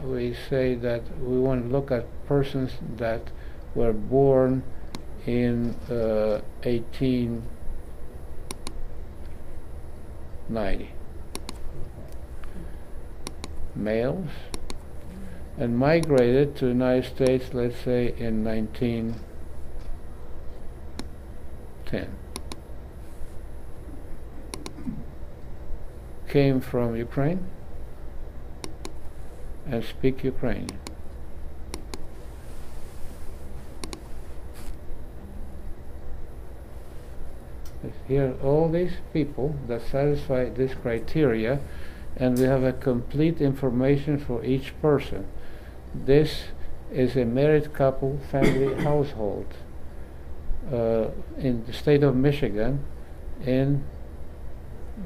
we say that we want to look at persons that were born in 1890, males, and migrated to the United States, let's say in 1910. Came from Ukraine and speak Ukrainian. Here are all these people that satisfy this criteria, and we have a complete information for each person. This is a married couple family household in the state of Michigan, in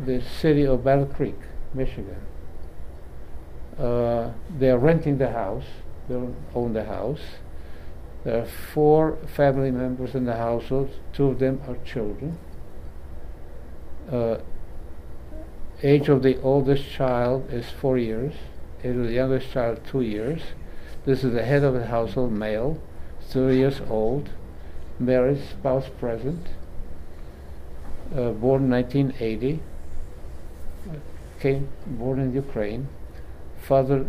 the city of Battle Creek, Michigan. They are renting the house. They don't own the house. There are 4 family members in the household. 2 of them are children. Age of the oldest child is 4 years. Age of the youngest child, 2 years. This is the head of the household, male, 30 years old, married, spouse present, born 1980, born in Ukraine, father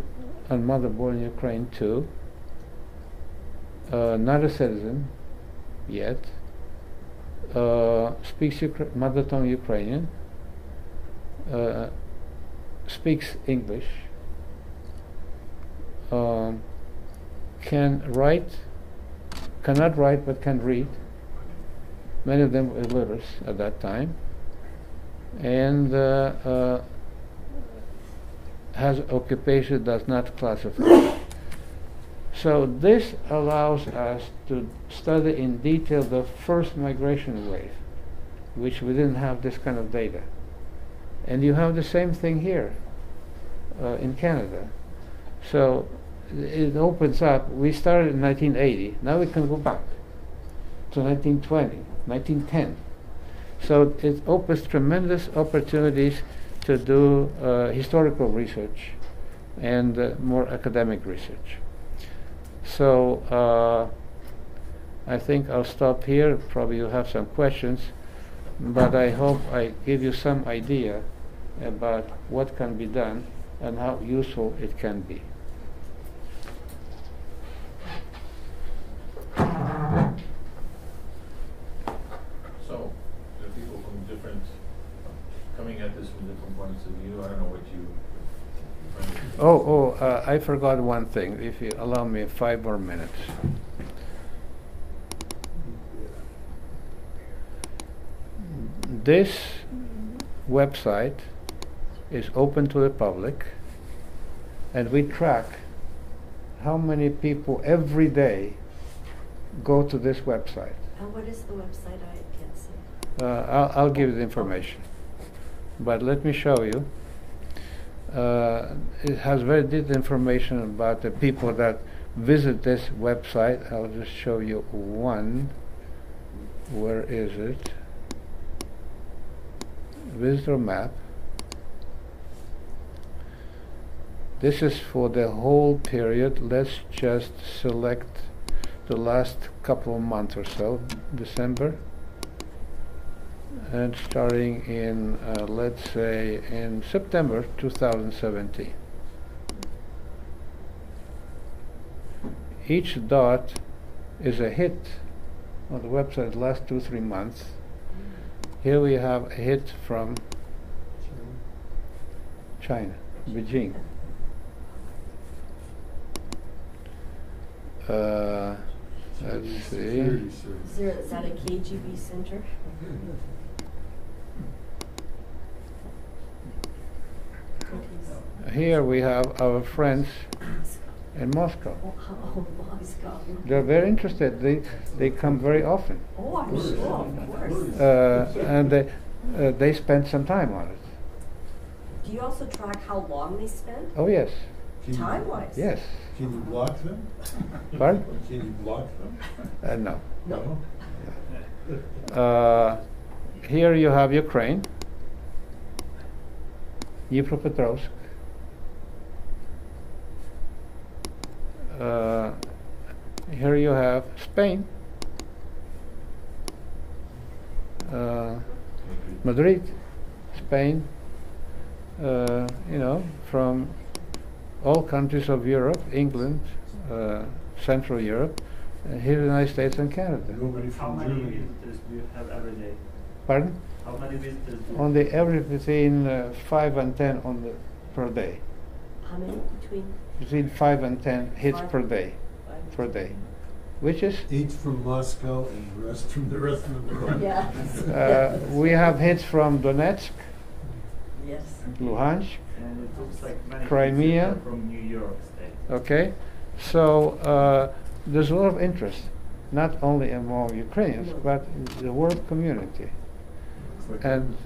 and mother born in Ukraine too, not a citizen yet, speaks mother tongue Ukrainian, speaks English, cannot write but can read. Many of them were illiterate at that time, and has occupation does not classify. So this allows us to study in detail the first migration wave, which we didn't have this kind of data. And you have the same thing here in Canada. So it opens up. We started in 1980. Now we can go back to 1920, 1910. So it opens tremendous opportunities to do historical research and more academic research. So I think I'll stop here. Probably you'll have some questions, but I hope I give you some idea about what can be done and how useful it can be. So, there are people from different, coming at this from different points of view. I don't know what you. I forgot one thing. If you allow me 5 more minutes. This website is open to the public, and we track how many people every day go to this website. And what is the website? I can't see. I'll give you the information, but let me show you. It has very detailed information about the people that visit this website. I'll just show you one. Where is it? Visitor map. This is for the whole period. Let's just select the last couple of months or so, December. And starting in, let's say, in September 2017. Each dot is a hit on the website the last 2-3 months. Here we have a hit from China, Beijing. Let's see. Is that a KGB center? Here we have our friends in Moscow. Oh, Moscow. They're very interested. They come very often. Oh, I'm sure, of course. And they spend some time on it. Do you also track how long they spend? Oh yes, Can you- Time-wise? yes. Can you block them? Pardon? Can you block them? No. No. Here you have Ukraine, Dnipropetrovsk. Here you have Spain, Madrid, Spain, from all countries of Europe, England, Central Europe, here in the United States and Canada. Nobody How from many Germany. visitors do you have every day? Pardon? How many visitors do you On the average between 5 and 10 per day. How many between? Between 5 and 10 hits Five. per day. Five? Per day. Which is, 8 from Moscow and the rest from the rest of the world. Yeah. we have hits from Donetsk, Yes. Luhansk, And it looks like many Crimea. visitors are from New York State. okay? So there's a lot of interest, not only among Ukrainians, but in the world community. And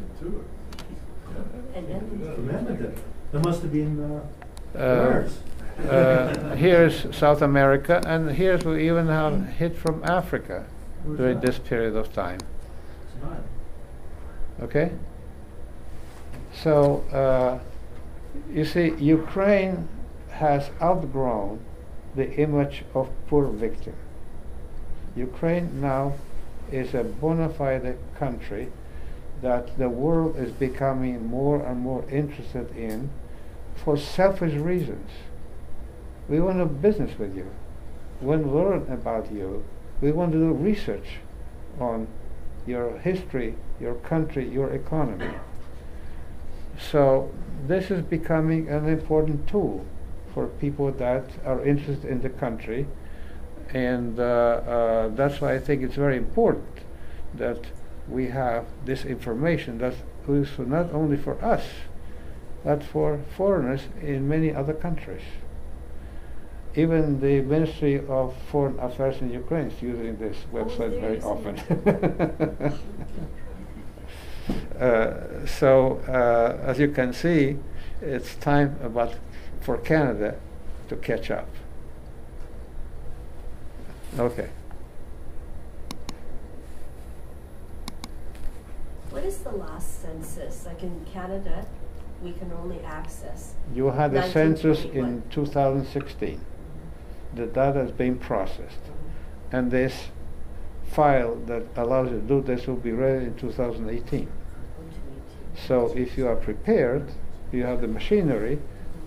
And then, Remember there must have been here's South America, and here's we even have hit from Africa during this period of time. Okay? So, you see, Ukraine has outgrown the image of poor victim. Ukraine now is a bona fide country that the world is becoming more and more interested in for selfish reasons. We want to do business with you. We want to learn about you. We want to do research on your history, your country, your economy. So this is becoming an important tool for people that are interested in the country, and that's why I think it's very important that we have this information that's useful not only for us, but for foreigners in many other countries. Even the Ministry of Foreign Affairs in Ukraine is using this website very often. So, as you can see, it's time for Canada to catch up. Okay. what is the last census? Like in Canada, we can only access. You had a census in 1921. 2016. The data is being processed. And this file that allows you to do this will be ready in 2018. So if you are prepared, you have the machinery,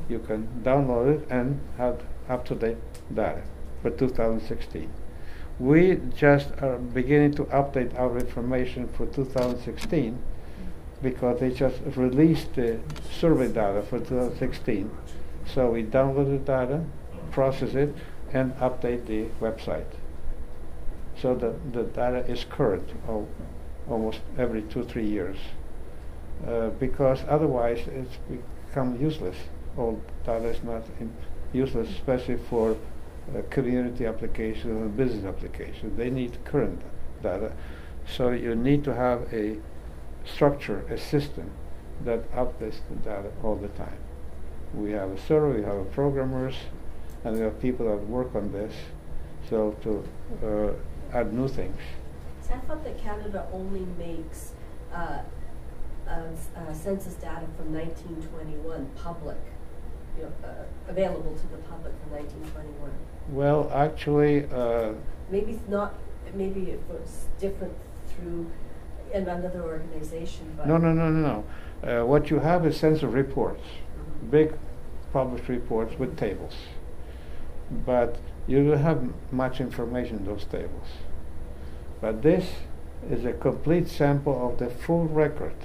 you can download it and have up-to-date data for 2016. We just are beginning to update our information for 2016 because they just released the survey data for 2016. So we download the data, process it, and update the website. So that the data is current almost every 2-3 years. Because otherwise it's become useless. All data is not useless, especially for community applications and business applications. They need current data. So you need to have a structure, a system that updates the data all the time. We have a server, we have programmers, and we have people that work on this, so to add new things. So I thought that Canada only makes census data from 1921 public, available to the public from 1921. Well, actually, Maybe it's not. Maybe it was different through another organization. But no. What you have is census reports, big published reports with tables. But you don't have much information in those tables. But this is a complete sample of the full record,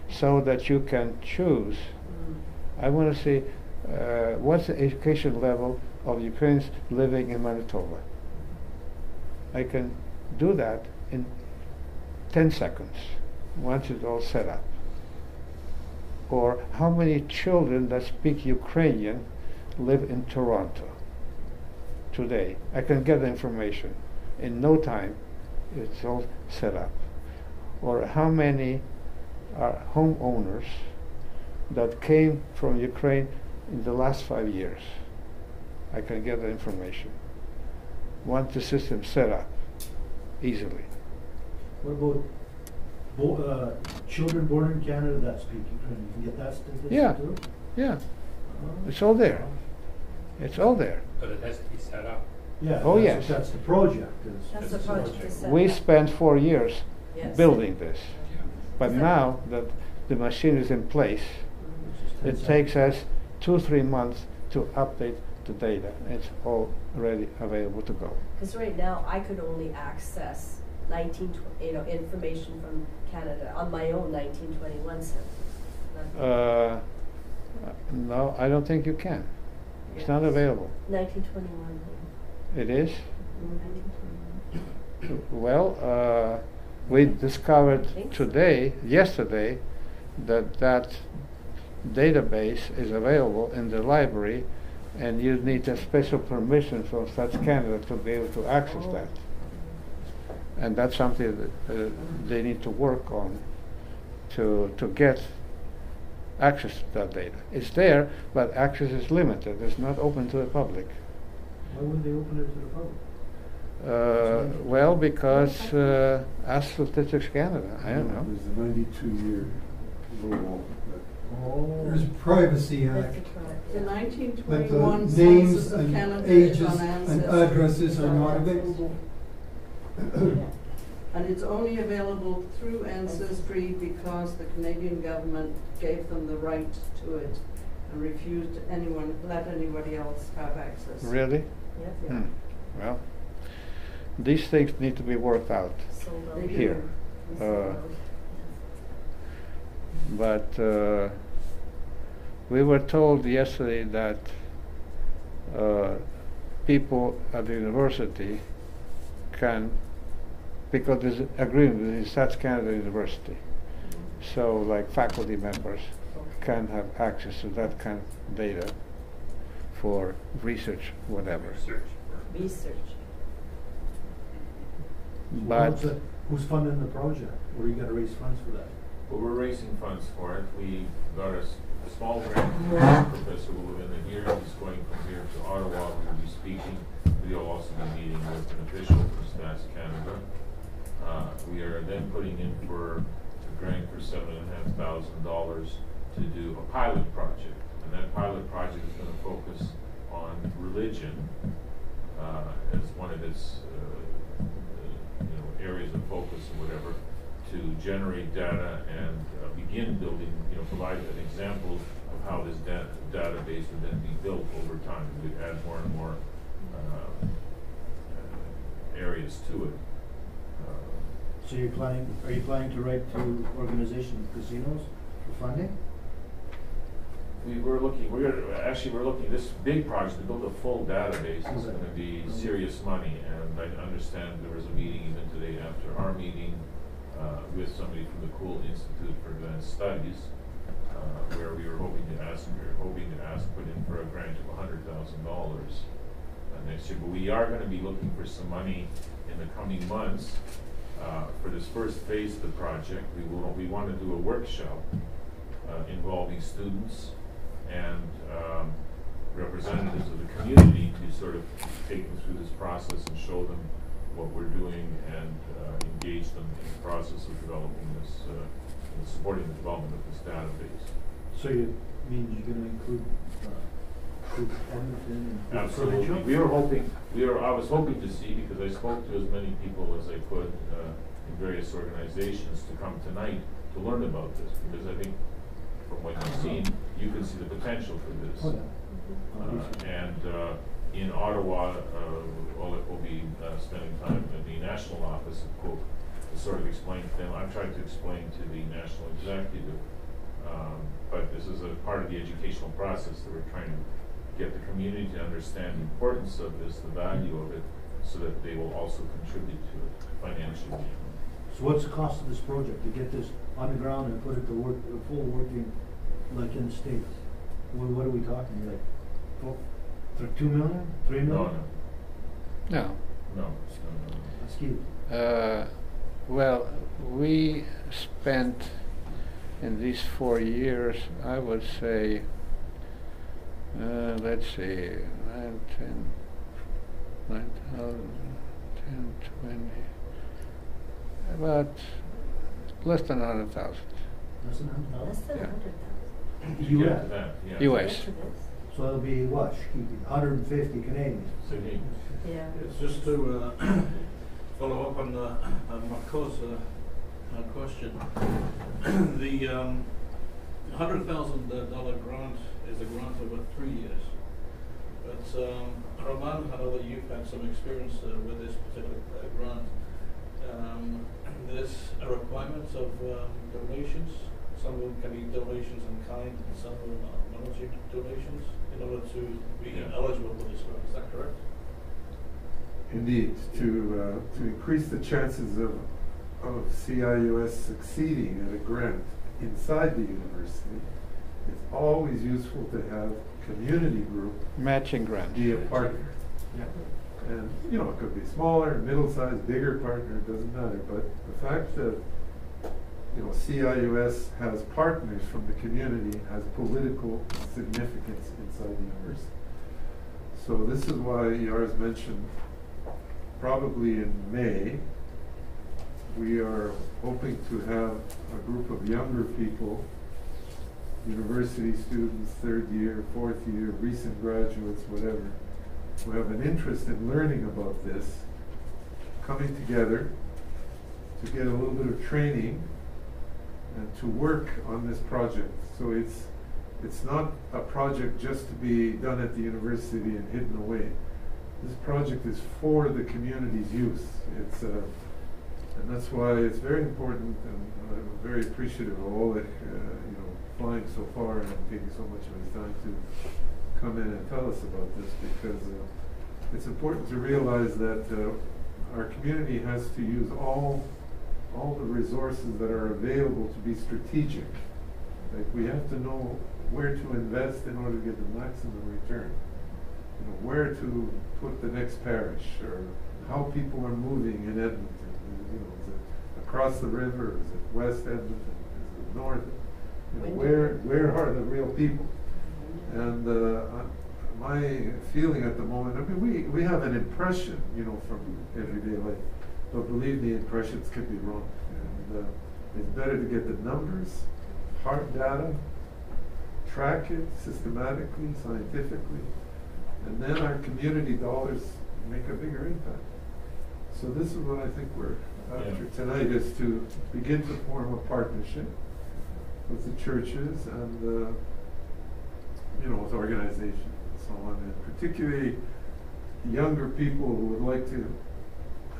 so that you can choose. I want to see what's the education level of Ukrainians living in Manitoba. I can do that in 10 seconds once it's all set up. Or how many children that speak Ukrainian live in Toronto today. I can get the information in no time. It's all set up. Or how many are homeowners that came from Ukraine in the last 5 years. I can get the information. Want the system set up easily. What about children born in Canada that speak Ukrainian? You can get that statistic Yeah. too? Yeah, it's all there. It's all there. But it has to be set up. Yeah. Oh, that's- yes. That's the project. That's the project. to set We up. spent 4 years Yes. building this, Yeah. but Is that- now that the machine is in place, it takes us 2-3 months to update the data. It's already available to go. Because right now, I could only access information from Canada on my own 1921 census. No, I don't think you can. It's not available. 1921. It is? 1921. Well, we discovered think so. yesterday, that database is available in the library, and you need a special permission from Stats Canada to be able to access that. And that's something that they need to work on to get access to that data. It's there, but access is limited. It's not open to the public. Why wouldn't they open it to the public? Well, because ask Statistics Canada. I don't know. There's a 92-year rule Oh. there's a Privacy That's Act, the correct, The yeah. but 1921 the names Census of and Canada is ages on and Ancestry. addresses are not available. And it's only available through Ancestry because the Canadian government gave them the right to it and refused let anybody else have access. Really? Yeah. Hmm. Well, these things need to be worked out. Sold out. They do. Here. Sold out. But we were told yesterday that people at the university can, because there's an agreement with the Stats Canada University, so like faculty members can have access to that kind of data for research, whatever. Research. Research. But Who's funding the project? Or you got to raise funds for that? But we're raising funds for it. We got a small grant. Professor Wolowyna here. He's going from here to Ottawa. We'll be speaking. We'll also be meeting with an official from Stats Canada. We are then putting in for a grant for $7,500 to do a pilot project. And that pilot project is going to focus on religion as one of its areas of focus or whatever, to generate data and begin building, provide an example of how this database would then be built over time. We add more and more areas to it. So are you planning to write to organizations, casinos for funding? We're looking, this big project, to build a full database is going to be serious money, and I understand there was a meeting even today after our meeting with somebody from the Cool Institute for Advanced Studies, where we were hoping to ask, put in for a grant of $100,000 next year. But we are going to be looking for some money in the coming months for this first phase of the project. We want to do a workshop involving students and representatives of the community to sort of take them through this process and show them what we're doing and engage them in the process of developing this, supporting the development of this database. So you mean you're going to include Edmonton and Absolutely. provincial? I was hoping to see, because I spoke to as many people as I could in various organizations to come tonight to learn about this, because I think from what you've seen, you can see the potential for this. Oh, yeah. In Ottawa, Oleh will be spending time in the national office of Cook to sort of explain to them. I've tried to explain to the national executive, but this is a part of the educational process that we're trying to get the community to understand the importance of this, the value of it, so that they will also contribute to it financially. So what's the cost of this project to get this on the ground and put it to work, full working, like in the States? What are we talking, like, for $2 million, $3 million? no. That's key. Well, we spent in these 4 years, I would say, let's see, 9, 10, 9,000, 10, 20, about less than 100,000. Less than Less than Yeah. 100,000. To get US. to that, yeah. US. Much of this. So it'll be what, 150 Canadian? Sydney. Yeah. It's just to follow up on Marco's question. The $100,000 grant is a grant over 3 years. But Roman, I know that you've had some experience with this particular grant. There's a requirement of donations. Some of them can be donations in kind, and some of them are monetary donations in order to be eligible for this grant. Is that correct? Indeed, to increase the chances of CIUS succeeding at a grant inside the university, it's always useful to have community group Matching grant. be a partner. Yeah. And, you know, it could be smaller, middle-sized, bigger partner, it doesn't matter. But the fact that, you know, CIUS has partners from the community has political significance inside the university. So this is why Yars mentioned probably in May, we are hoping to have a group of younger people, university students, 3rd year, 4th year, recent graduates, whatever, who have an interest in learning about this, coming together to get a little bit of training and to work on this project. So it's not a project just to be done at the university and hidden away. This project is for the community's use. And that's why it's very important, and I'm very appreciative of Oleh, flying so far and taking so much of his time to come in and tell us about this, because it's important to realize that our community has to use all the resources that are available to be strategic. Like, we have to know where to invest in order to get the maximum return. You know, where to put the next parish, or how people are moving in Edmonton. You know, is it across the river? Is it West Edmonton? Is it North? You know, where are the real people? And my feeling at the moment, I mean, we have an impression, you know, from everyday life, but believe me, impressions could be wrong. And it's better to get the numbers, hard data, track it systematically, scientifically, and then our community dollars make a bigger impact. So this is what I think we're after tonight, is to begin to form a partnership with the churches and with organizations and so on, and particularly younger people who would like to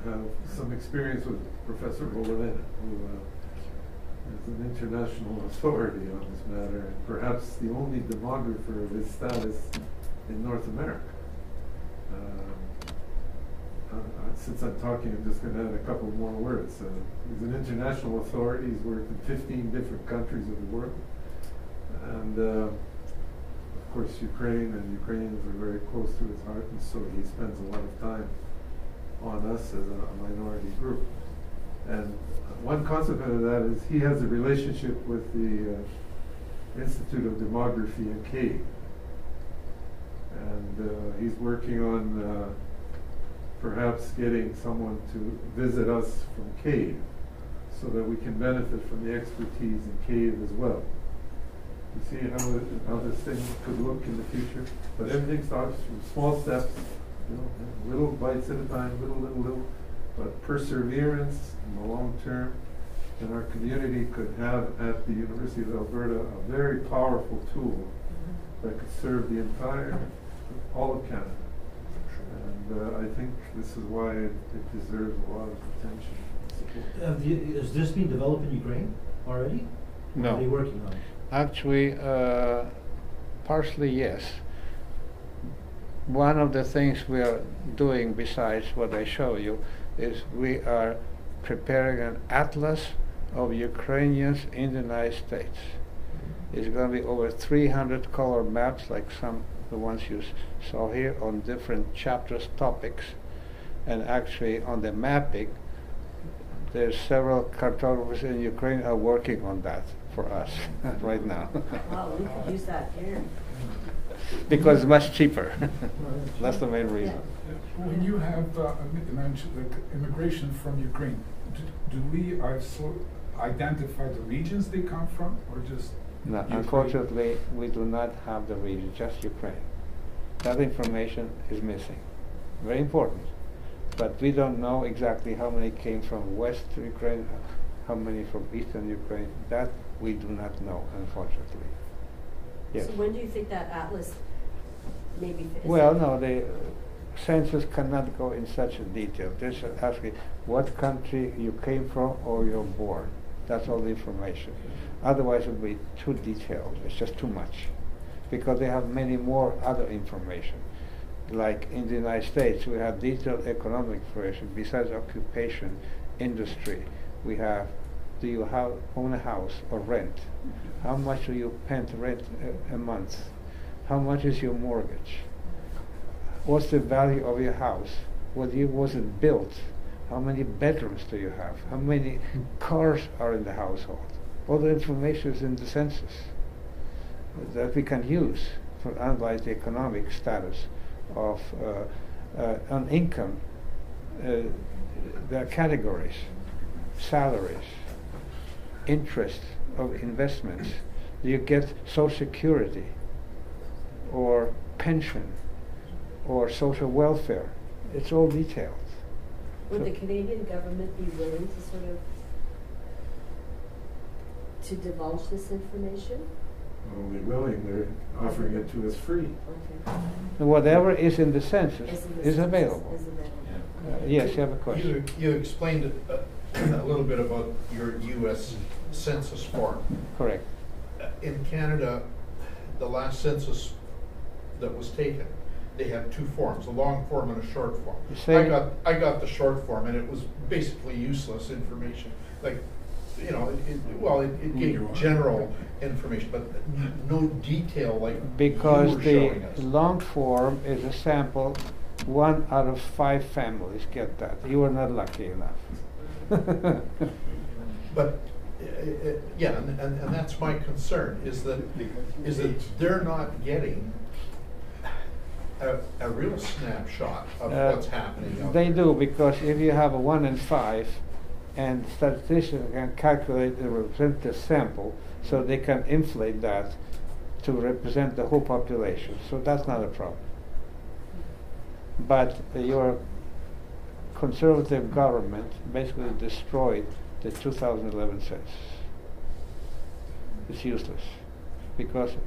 have some experience with Professor Wolowyna, who is an international authority on this matter, and perhaps the only demographer of his status in North America. Since I'm talking, I'm just going to add a couple more words. He's an international authority. He's worked in 15 different countries of the world. And of course, Ukraine and Ukrainians are very close to his heart, and so he spends a lot of time on us as a minority group. And one consequence of that is he has a relationship with the Institute of Demography in Cave. And he's working on perhaps getting someone to visit us from Cave, so that we can benefit from the expertise in Cave as well. You see how this thing could look in the future? But everything starts from small steps, little bites at a time, little. But perseverance in the long term, and our community could have at the University of Alberta a very powerful tool that could serve the entire, all of Canada. And I think this is why it deserves a lot of attention and support. Is this being developed in Ukraine already? No. Or are they working on it? Actually, partially yes. One of the things we are doing besides what I show you is we are preparing an atlas of Ukrainians in the United States. It's going to be over 300 color maps, like the ones you saw here, on different chapters, topics. And actually on the mapping, there's several cartographers in Ukraine are working on that for us right now. Wow, we could use that here. Because it's much cheaper. That's the main reason. When you have mentioned the immigration from Ukraine, do we also identify the regions they come from, or just No, Ukraine? unfortunately, we do not have the region, just Ukraine. That information is missing. Very important. But we don't know exactly how many came from West Ukraine, how many from Eastern Ukraine. That we do not know, unfortunately. Yes. So when do you think that atlas maybe is Well, no, the census cannot go in such a detail. They should ask you what country you came from or you're born. That's all the information. Otherwise, it would be too detailed. It's just too much. Because they have many more other information. Like in the United States, we have detailed economic information. Besides occupation, industry, we have, do you own a house or rent? How much do you pay rent a month? How much is your mortgage? What's the value of your house? Was it built? How many bedrooms do you have? How many cars are in the household? All the information is in the census that we can use to analyze the economic status of on income. There are categories, salaries, interest of investments. Do you get Social Security or pension or social welfare? It's all detailed. Would the Canadian government be willing to sort of to divulge this information? Only willing, they're offering it to us free. Okay. Whatever is in the census Is in the is census, available. is available. Yes, you have a question. You explained a little bit about your U.S. census form. Correct. In Canada, the last census that was taken, they had two forms, a long form and a short form. I got the short form, and it was basically useless information. Like, you know, it gave general information, but no detail like Because you were the showing us. long form is a sample. 1 out of 5 families get that. You were not lucky enough. But yeah, and that's my concern is that they're not getting a real snapshot of what's happening. Out They there. do, because if you have a 1 in 5, and statisticians can calculate the representative sample, so they can inflate that to represent the whole population. So that's not a problem. But your conservative government basically destroyed the 2011 census. It's useless because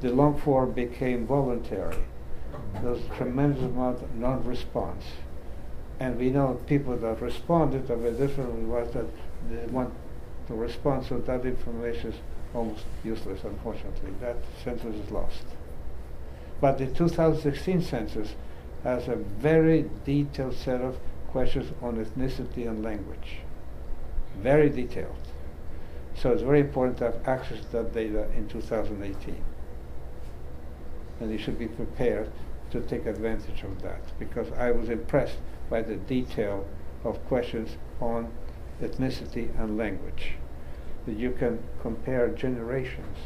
the long form became voluntary. There was a tremendous amount of non-response. And we know people that responded are very different from what that they want to respond, so that information is almost useless, unfortunately. That census is lost. But the 2016 census has a very detailed set of questions on ethnicity and language. Very detailed. So it's very important to have access to that data in 2018. And you should be prepared to take advantage of that, because I was impressed by the detail of questions on ethnicity and language. That you can compare generations.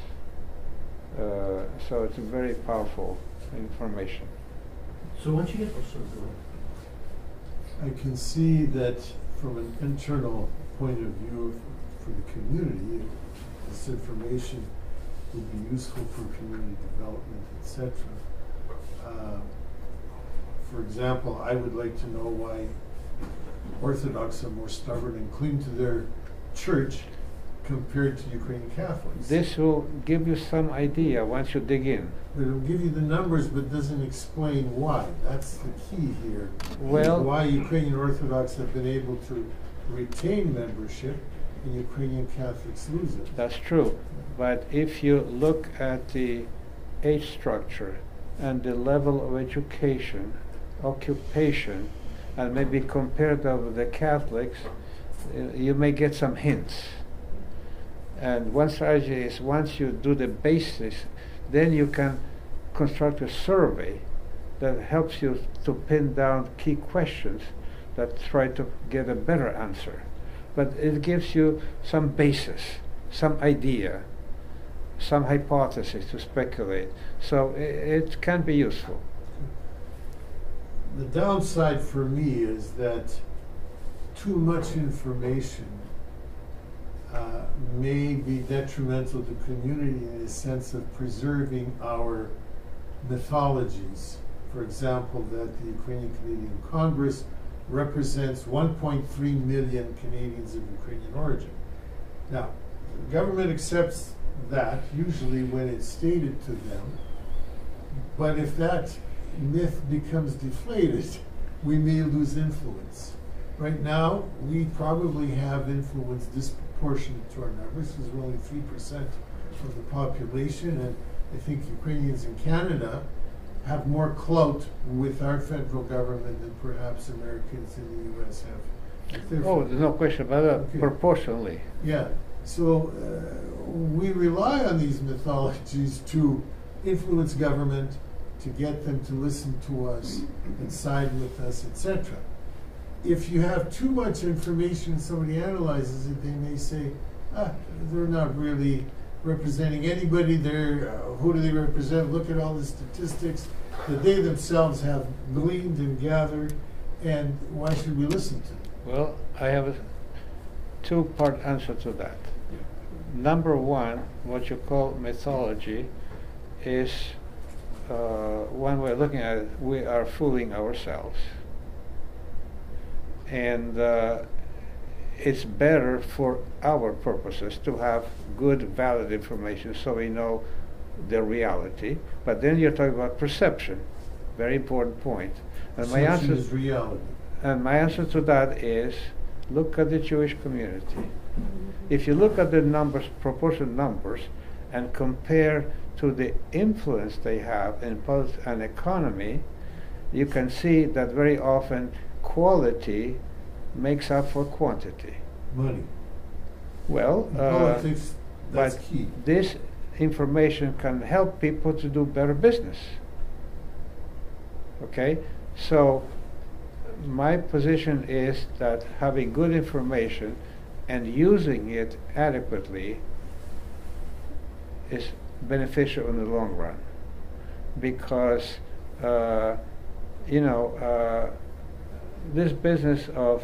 So it's a very powerful information. So once you get those I can see that from an internal point of view for the community, this information will be useful for community development, etc. For example, I would like to know why Orthodox are more stubborn and cling to their church compared to Ukrainian Catholics. This will give you some idea once you dig in. It will give you the numbers, but doesn't explain why. That's the key here. Well, why Ukrainian Orthodox have been able to retain membership and Ukrainian Catholics lose it. that's true. But if you look at the age structure and the level of education, occupation, and maybe compare that with the Catholics, you may get some hints. And one strategy is, once you do the basis, then you can construct a survey that helps you to pin down key questions that try to get a better answer. But it gives you some basis, some idea some hypothesis, to speculate. So it can be useful. The downside for me is that too much information may be detrimental to community in the sense of preserving our mythologies. For example, that the Ukrainian Canadian Congress represents 1.3 million Canadians of Ukrainian origin. Now, the government accepts that, usually when it's stated to them, but if that myth becomes deflated, we may lose influence. Right now, we probably have influence disproportionate to our numbers, because we're only 3% of the population, and I think Ukrainians in Canada have more clout with our federal government than perhaps Americans in the U.S. have. Oh, there's no question about that, Okay. proportionally. Yeah, so we rely on these mythologies to influence government, to get them to listen to us and side with us, etc. If you have too much information and somebody analyzes it, they may say, they're not really representing anybody. Who do they represent? Look at all the statistics that they themselves have gleaned and gathered, and why should we listen to them? Well, I have a two-part answer to that. Number one, what you call mythology is, one way of looking at it, we are fooling ourselves. And it's better for our purposes to have good, valid information so we know the reality. But then you're talking about perception, very important point. And my Perception answer is reality. And my answer to that is, look at the Jewish community. If you look at the numbers, proportion numbers, and compare to the influence they have in politics and economy, you can see that very often quality makes up for quantity. Money. Well, In politics, that's but key. this information can help people to do better business. Okay? So my position is that having good information and using it adequately is beneficial in the long run, because this business of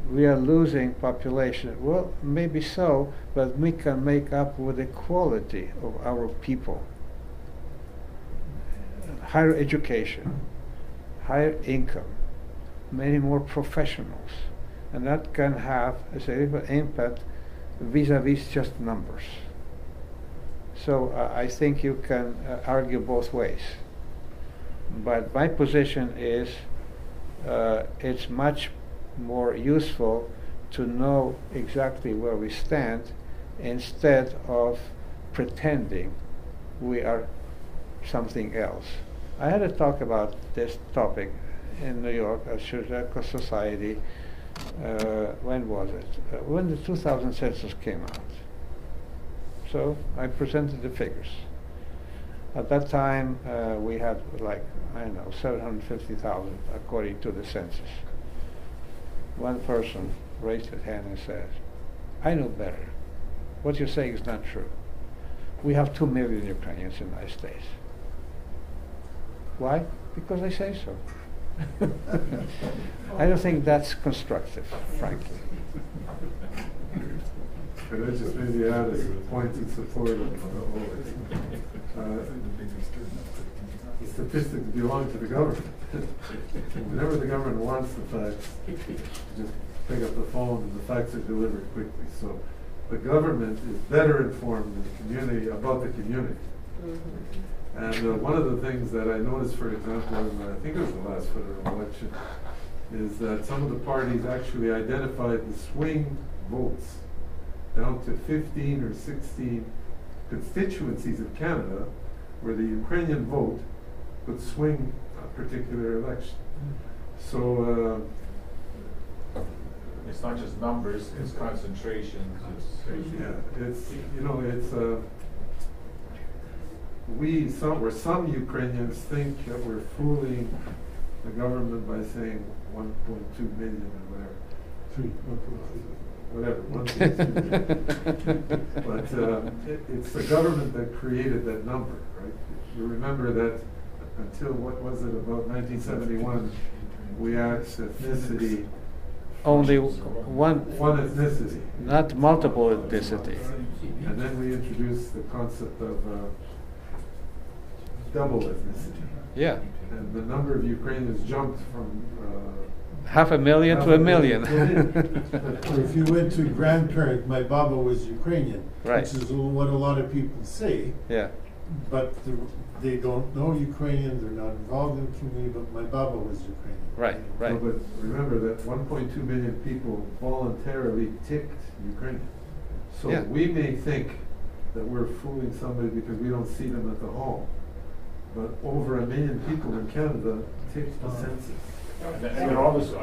we are losing population, well, maybe so, but we can make up with the quality of our people. Higher education, higher income, many more professionals, and that can have a significant impact vis-a-vis just numbers. So I think you can argue both ways. But my position is it's much more useful to know exactly where we stand instead of pretending we are something else. I had a talk about this topic in New York at Census Society. When was it? When the 2000 census came out. So I presented the figures. At that time, we had 750,000 according to the census. One person raised his hand and says, I know better. What you're saying is not true. We have 2 million Ukrainians in the United States. Why? Because I say so. I don't think that's constructive, frankly. Could I just maybe add as a point in support of Oleh? The statistics belong to the government. Whenever the government wants the facts, just pick up the phone and the facts are delivered quickly. So the government is better informed than the community about the community. And one of the things that I noticed, for example, in I think it was the last federal election, is that some of the parties actually identified the swing votes down to 15 or 16 constituencies of Canada where the Ukrainian vote could swing a particular election. So it's not just numbers, it's concentrations. Some Ukrainians think that we're fooling the government by saying 1.2 million or whatever. whatever, 1.2. But it's the government that created that number, right? You remember that until, what was it, about 1971, we asked ethnicity. Only one ethnicity. Not multiple ethnicity. And then we introduced the concept of double ethnicity. Yeah. And the number of Ukrainians jumped from 500,000 to 1 million. Or if you went to grandparent, my baba was Ukrainian, Right. which is what a lot of people say. Yeah. But they don't know Ukrainian, they're not involved in the community, but my baba was Ukrainian. Right, right. No, but remember that 1.2 million people voluntarily ticked Ukrainian. So Yeah. we may think that we're fooling somebody because we don't see them at the home. But over 1 million people in Canada ticked the census. And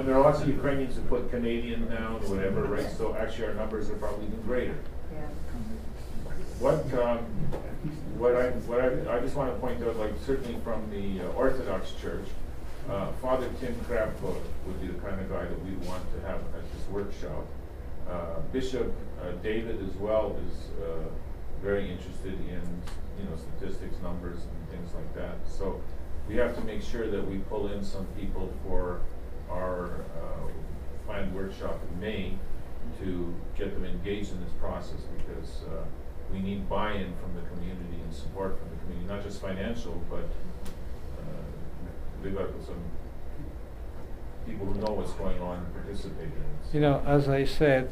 there are lots of Ukrainians who put Canadian down or whatever, right? So actually our numbers are probably even greater. Yeah. I just want to point out, like certainly from the Orthodox Church, Father Tim Krabko would be the kind of guy that we want to have at this workshop. Bishop David as well is very interested in statistics, numbers, and things like that. So we have to make sure that we pull in some people for our planned workshop in May to get them engaged in this process, because we need buy-in from the community and support from the community, not just financial, but we've got some people who know what's going on and participate in it. As I said,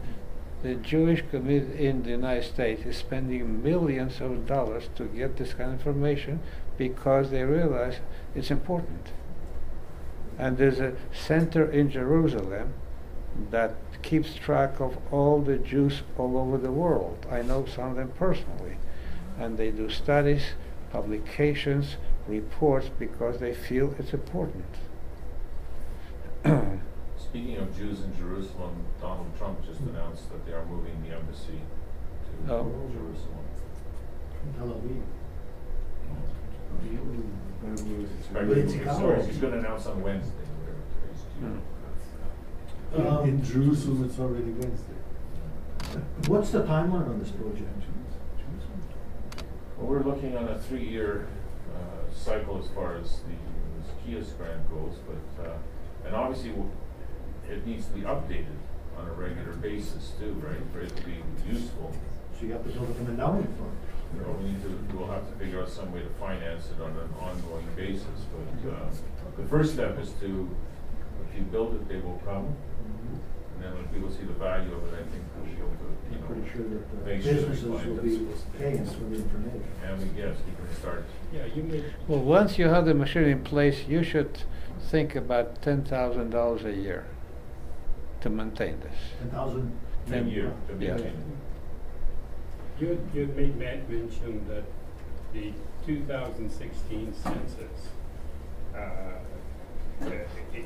the Jewish community in the United States is spending millions of dollars to get this kind of information because they realize it's important. And there's a center in Jerusalem that keeps track of all the Jews all over the world. I know some of them personally. And they do studies, publications, reports, because they feel it's important. Speaking of Jews in Jerusalem, Donald Trump just announced that they are moving the embassy to Jerusalem. Tel Aviv. He's going to announce on Wednesday. In Jerusalem, it's already Wednesday. What's the timeline on this project? Well, we're looking on a 3-year cycle as far as the Zacchaeus grant goes, but and obviously it needs to be updated on a regular basis too, right, for it to be useful. So you have to build up an endowment fund. We'll have to figure out some way to finance it on an ongoing basis. But the first step is to, if you build it, they will come. And then when people see the value of it, I think we'll be able to, I'm pretty sure that the make sure businesses we find will be paying us for the information. And we can start. Yeah, you may. Well, once you have the machine in place, you should think about $10,000 a year to maintain this. 10,000 a year to Yeah. maintain it. You made mention that the 2016 census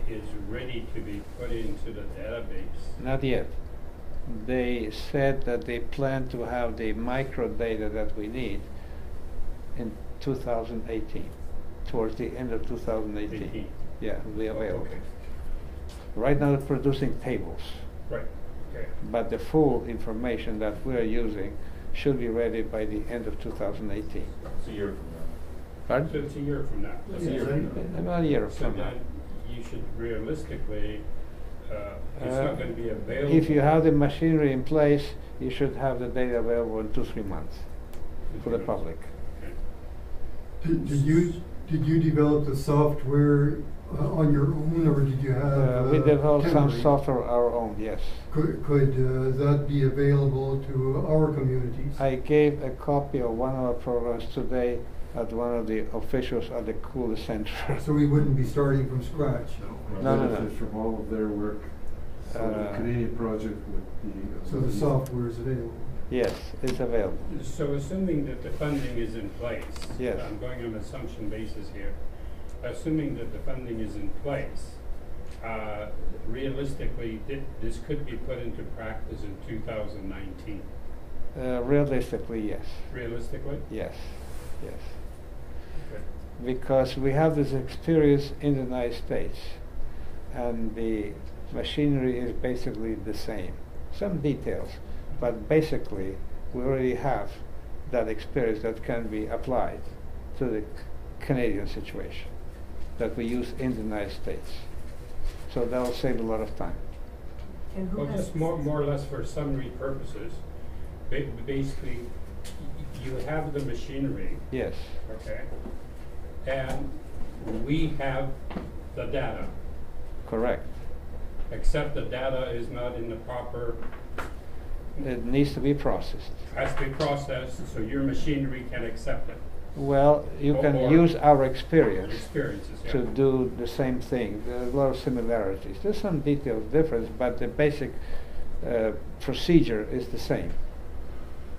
is ready to be put into the database. Not yet. They said that they plan to have the micro data that we need in 2018, towards the end of 2018. 18. Yeah, it'll be available. Okay. Right now, they're producing tables, Right. Okay. but the full information that we're using should be ready by the end of 2018. It's a year from now. Pardon? So it's a year from now. It's a year from now. About a year So from now. then you should realistically, it's not going to be available. If you have the machinery in place, you should have the data available in 2-3 months for the public. Okay. Did you develop the software on your own, or did you have? We developed some template? software our own, yes. Could that be available to our communities? I gave a copy of one of our programs today at one of the officials at the Cooley Center. So we wouldn't be starting from scratch? No. Benefit from all of their work. So the Canadian project would be. So the software is available? Yes, it's available. So assuming that the funding is in place. Yes. I'm going on an assumption basis here. Assuming that the funding is in place, realistically, this could be put into practice in 2019. Realistically, yes. Realistically? Yes. Okay. Because we have this experience in the United States, and the machinery is basically the same. some details, but basically we already have that experience that can be applied to the Canadian situation that we use in the United States. So that'll save a lot of time. And who Well, has just more or less for summary purposes, basically, you have the machinery, Yes, okay? And we have the data, correct. except the data is not in the proper, It needs to be processed. has to be processed, so your machinery can accept it. Well, you can Or use our experience Experiences, yeah. to do the same thing. There are a lot of similarities. There's some details difference, but the basic procedure is the same.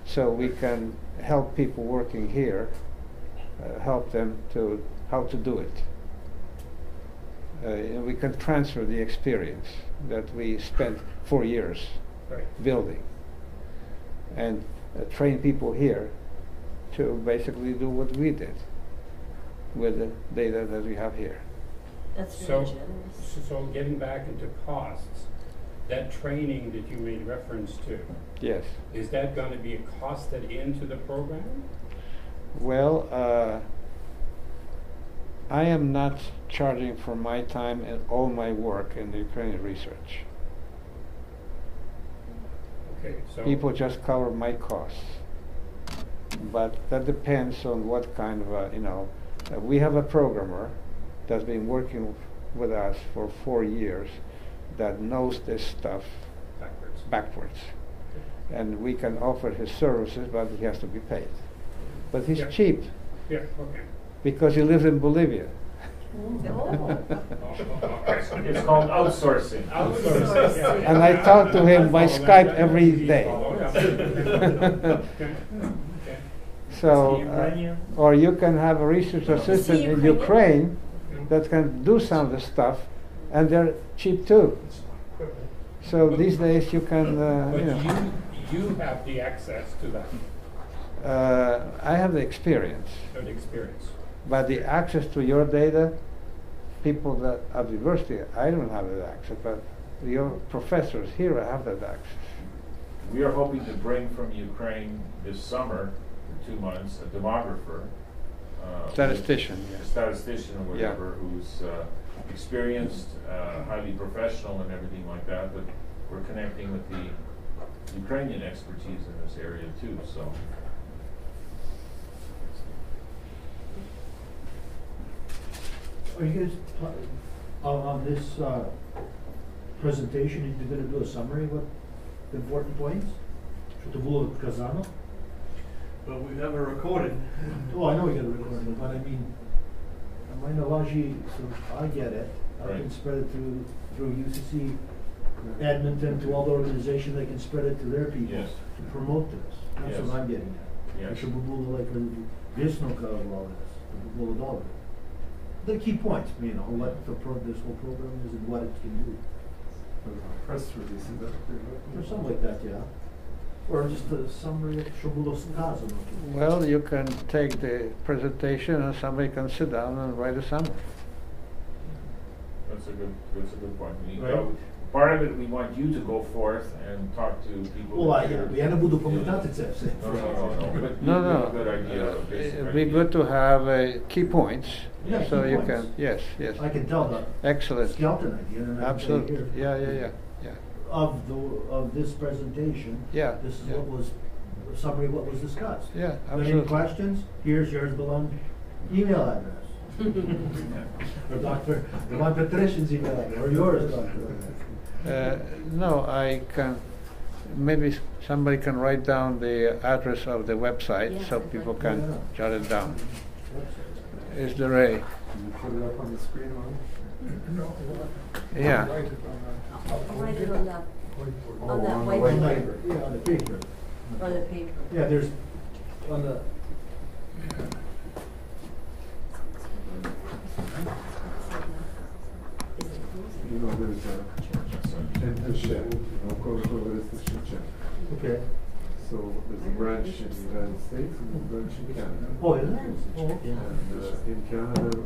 So we can help people working here, help them to how to do it. And we can transfer the experience that we spent 4 years Right. building, and train people here to basically do what we did with the data that we have here. That's So, very generous. so getting back into costs, that training that you made reference to, Yes. is that going to be costed into the program? Well, I am not charging for my time and all my work in the Ukrainian research. Okay, so. People just cover my costs. But that depends on what kind of, we have a programmer that's been working with us for 4 years that knows this stuff backwards. And we can offer his services, but he has to be paid. But he's Yeah. cheap Yeah, okay. because he lives in Bolivia. Oh. It's called outsourcing. Outsourcing, yeah. And I talk to him by Follow Skype that. every Easy day. follow, yeah. Okay. Okay. So, or you can have a research assistant in Ukraine that can do some of the stuff, and they're cheap too. So these days you can, But you have the access to that, I have the experience, the experience. but the access to your data, people that at the university, I don't have that access, but your professors here have that access. We are hoping to bring from Ukraine this summer, for 2 months, a demographer. Statistician, A yes. statistician or Yeah. whatever, who's experienced, highly professional and everything like that, but we're connecting with the Ukrainian expertise in this area too, so. Are you guys, on this presentation, you're gonna do a summary of the important points? Що було вказано? But we have it recorded. Oh, I know we got a recording, but I mean, my knowledge, so I get it. I can Right. spread it through UCC, Edmonton, to all the organizations, they can spread it to their people Yes. to promote this. That's Yes. what I'm getting at. Yes. Щоб було like висновка of all this, щоб було добре. The key points, what this whole program is and what it can do. Press release, is that what you're looking Or at? something like that, yeah. Or just a summary, що було сказано. Well, you can take the presentation and somebody can sit down and write a summary. That's a good point. Right. Part of it, we want you to go forth and talk to people. Я не буду пам'ятати це все. No, but No, you have no. a good idea, a basic It'd be idea. good to have key points, Yeah, so key you points. can, yes, yes. I can tell the Excellent. skeleton idea, and I can say Absolutely. here. Yeah. Of this presentation. Yeah, This is yeah. what was, a summary of what was discussed. Yeah, Any absolutely. questions? Here's yours belong email address. Or Dr. Ivan Petrishin's email address, or yours, Dr. No, I can, maybe somebody can write down the address of the website Yeah, so I'd people like can that. jot it down. Is there a, Can you put it up on the screen, Ron? yeah, Write it on I'll write it on that on the white white paper. Yeah, on the paper. On the paper. Yeah, there's, on the, You know, there's a NTSh, okay. So there's a branch in the United States and a branch in Canada. Oh, is it? Oh, okay. And in Canada,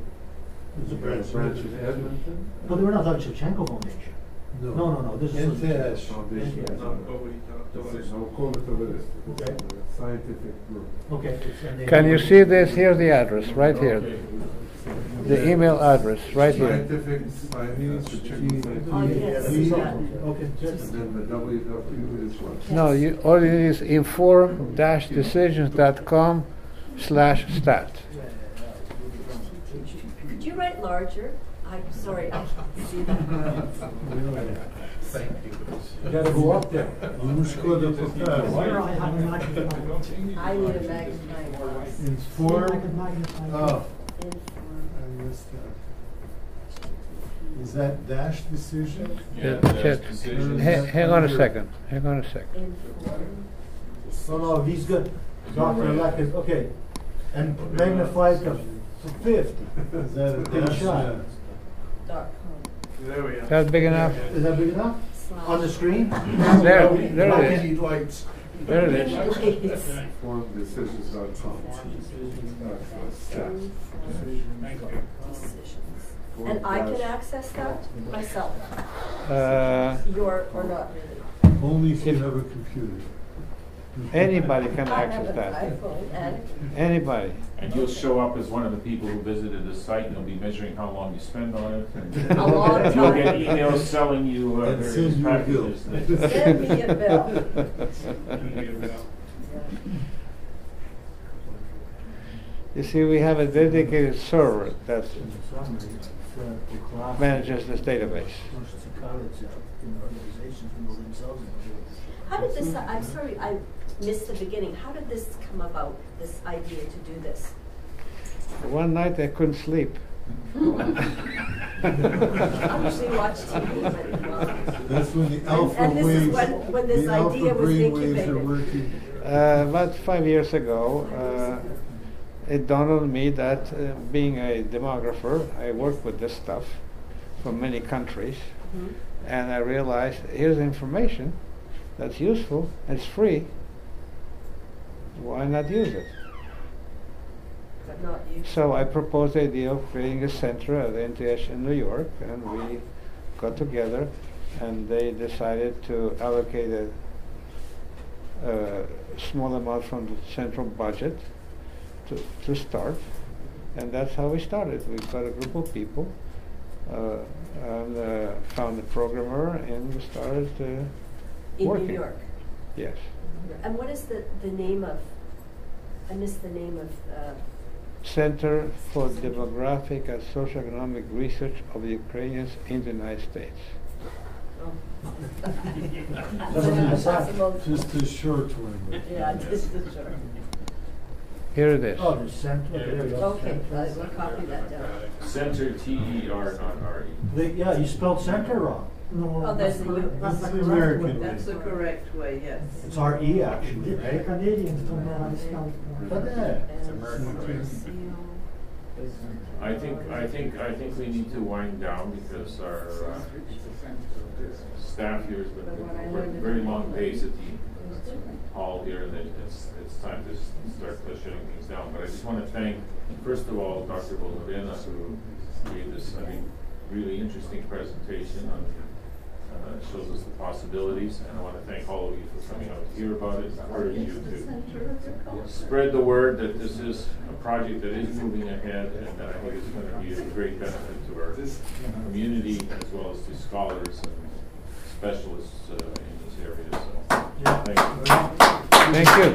There's a we have a branch in Edmonton. But they were not on Shevchenko Foundation. No, this is. NTSh. Foundation. This is no collaborative. Okay. Scientific group. Okay. and they- Can you see this? Here's the address, right here. The email address, right here. Scientific, scientific. Oh, yes. Okay. And then the WW is what? No, all you need is inform-decisions.com/stat. Could you write larger? I'm sorry, I can't see that. Thank you. You gotta go up there. Немножко да покажем. I need a magnifying glass. Inform. Oh, Inform. I missed that. Is that dash decision? Yeah, Check. there's decisions. Hang on a second. Hang on a second. Inform. No, he's good. Dr. Lekis, okay. And magnified to 50. Is that a Big dash? shot. Yeah. .com. There we are. That's big enough? Is that big enough? On the screen? There it is. Need lights. There it is. Informdecisions.com. Decisions. And I can access that myself, or not really. Only if you have a computer. Anybody can I have access an that. iPhone and Anybody. And you'll show up as one of the people who visited the site, and they'll be measuring how long you spend on it. And a long time. you'll get emails selling you And various send you a bill. packages. Send me a bill. You see, we have a dedicated server that manages this database. How did this, I'm sorry, I missed the beginning. How did this come about, this idea to do this? One night I couldn't sleep. I usually watch TV, but That's when the alpha and this is waves, when this the alpha idea was brain waves are incubated. working. About 5 years ago, it dawned on me that being a demographer, I work with this stuff from many countries, and I realized here's information that's useful, it's free, why not use it? But not you. So I proposed the idea of creating a center at NTSh in New York, and we got together, and they decided to allocate a small amount from the central budget to start, and that's how we started. We got a group of people and found a programmer, and we started working. In New York. Yes. And what is the name of, I missed the name of, Center for Demographic and Socio-Economic Research of the Ukrainians in the United States. Possible. Just a short one. Yeah, just the short. Here it is. Oh, the center, there you go. Okay, we'll copy that down. Center, T-E-R, not R-E. Yeah, you spelled center wrong. Oh, there's the U. That's the American way. That's the correct way, yes. It's R-E actually, right? Canadians don't know how to spell it. But yeah. It's American way. I think we need to wind down because our staff here has been working very long days at the hall here, and it's time to start shutting things down. But I just want to thank, first of all, Dr. Wolowyna, who gave this, really interesting presentation on shows us the possibilities, and I want to thank all of you for coming out to hear about it. Encourage you to spread the word that this is a project that is moving ahead, and that I think is going to be a great benefit to our community as well as to scholars and specialists in this area. So, thank you. Thank you.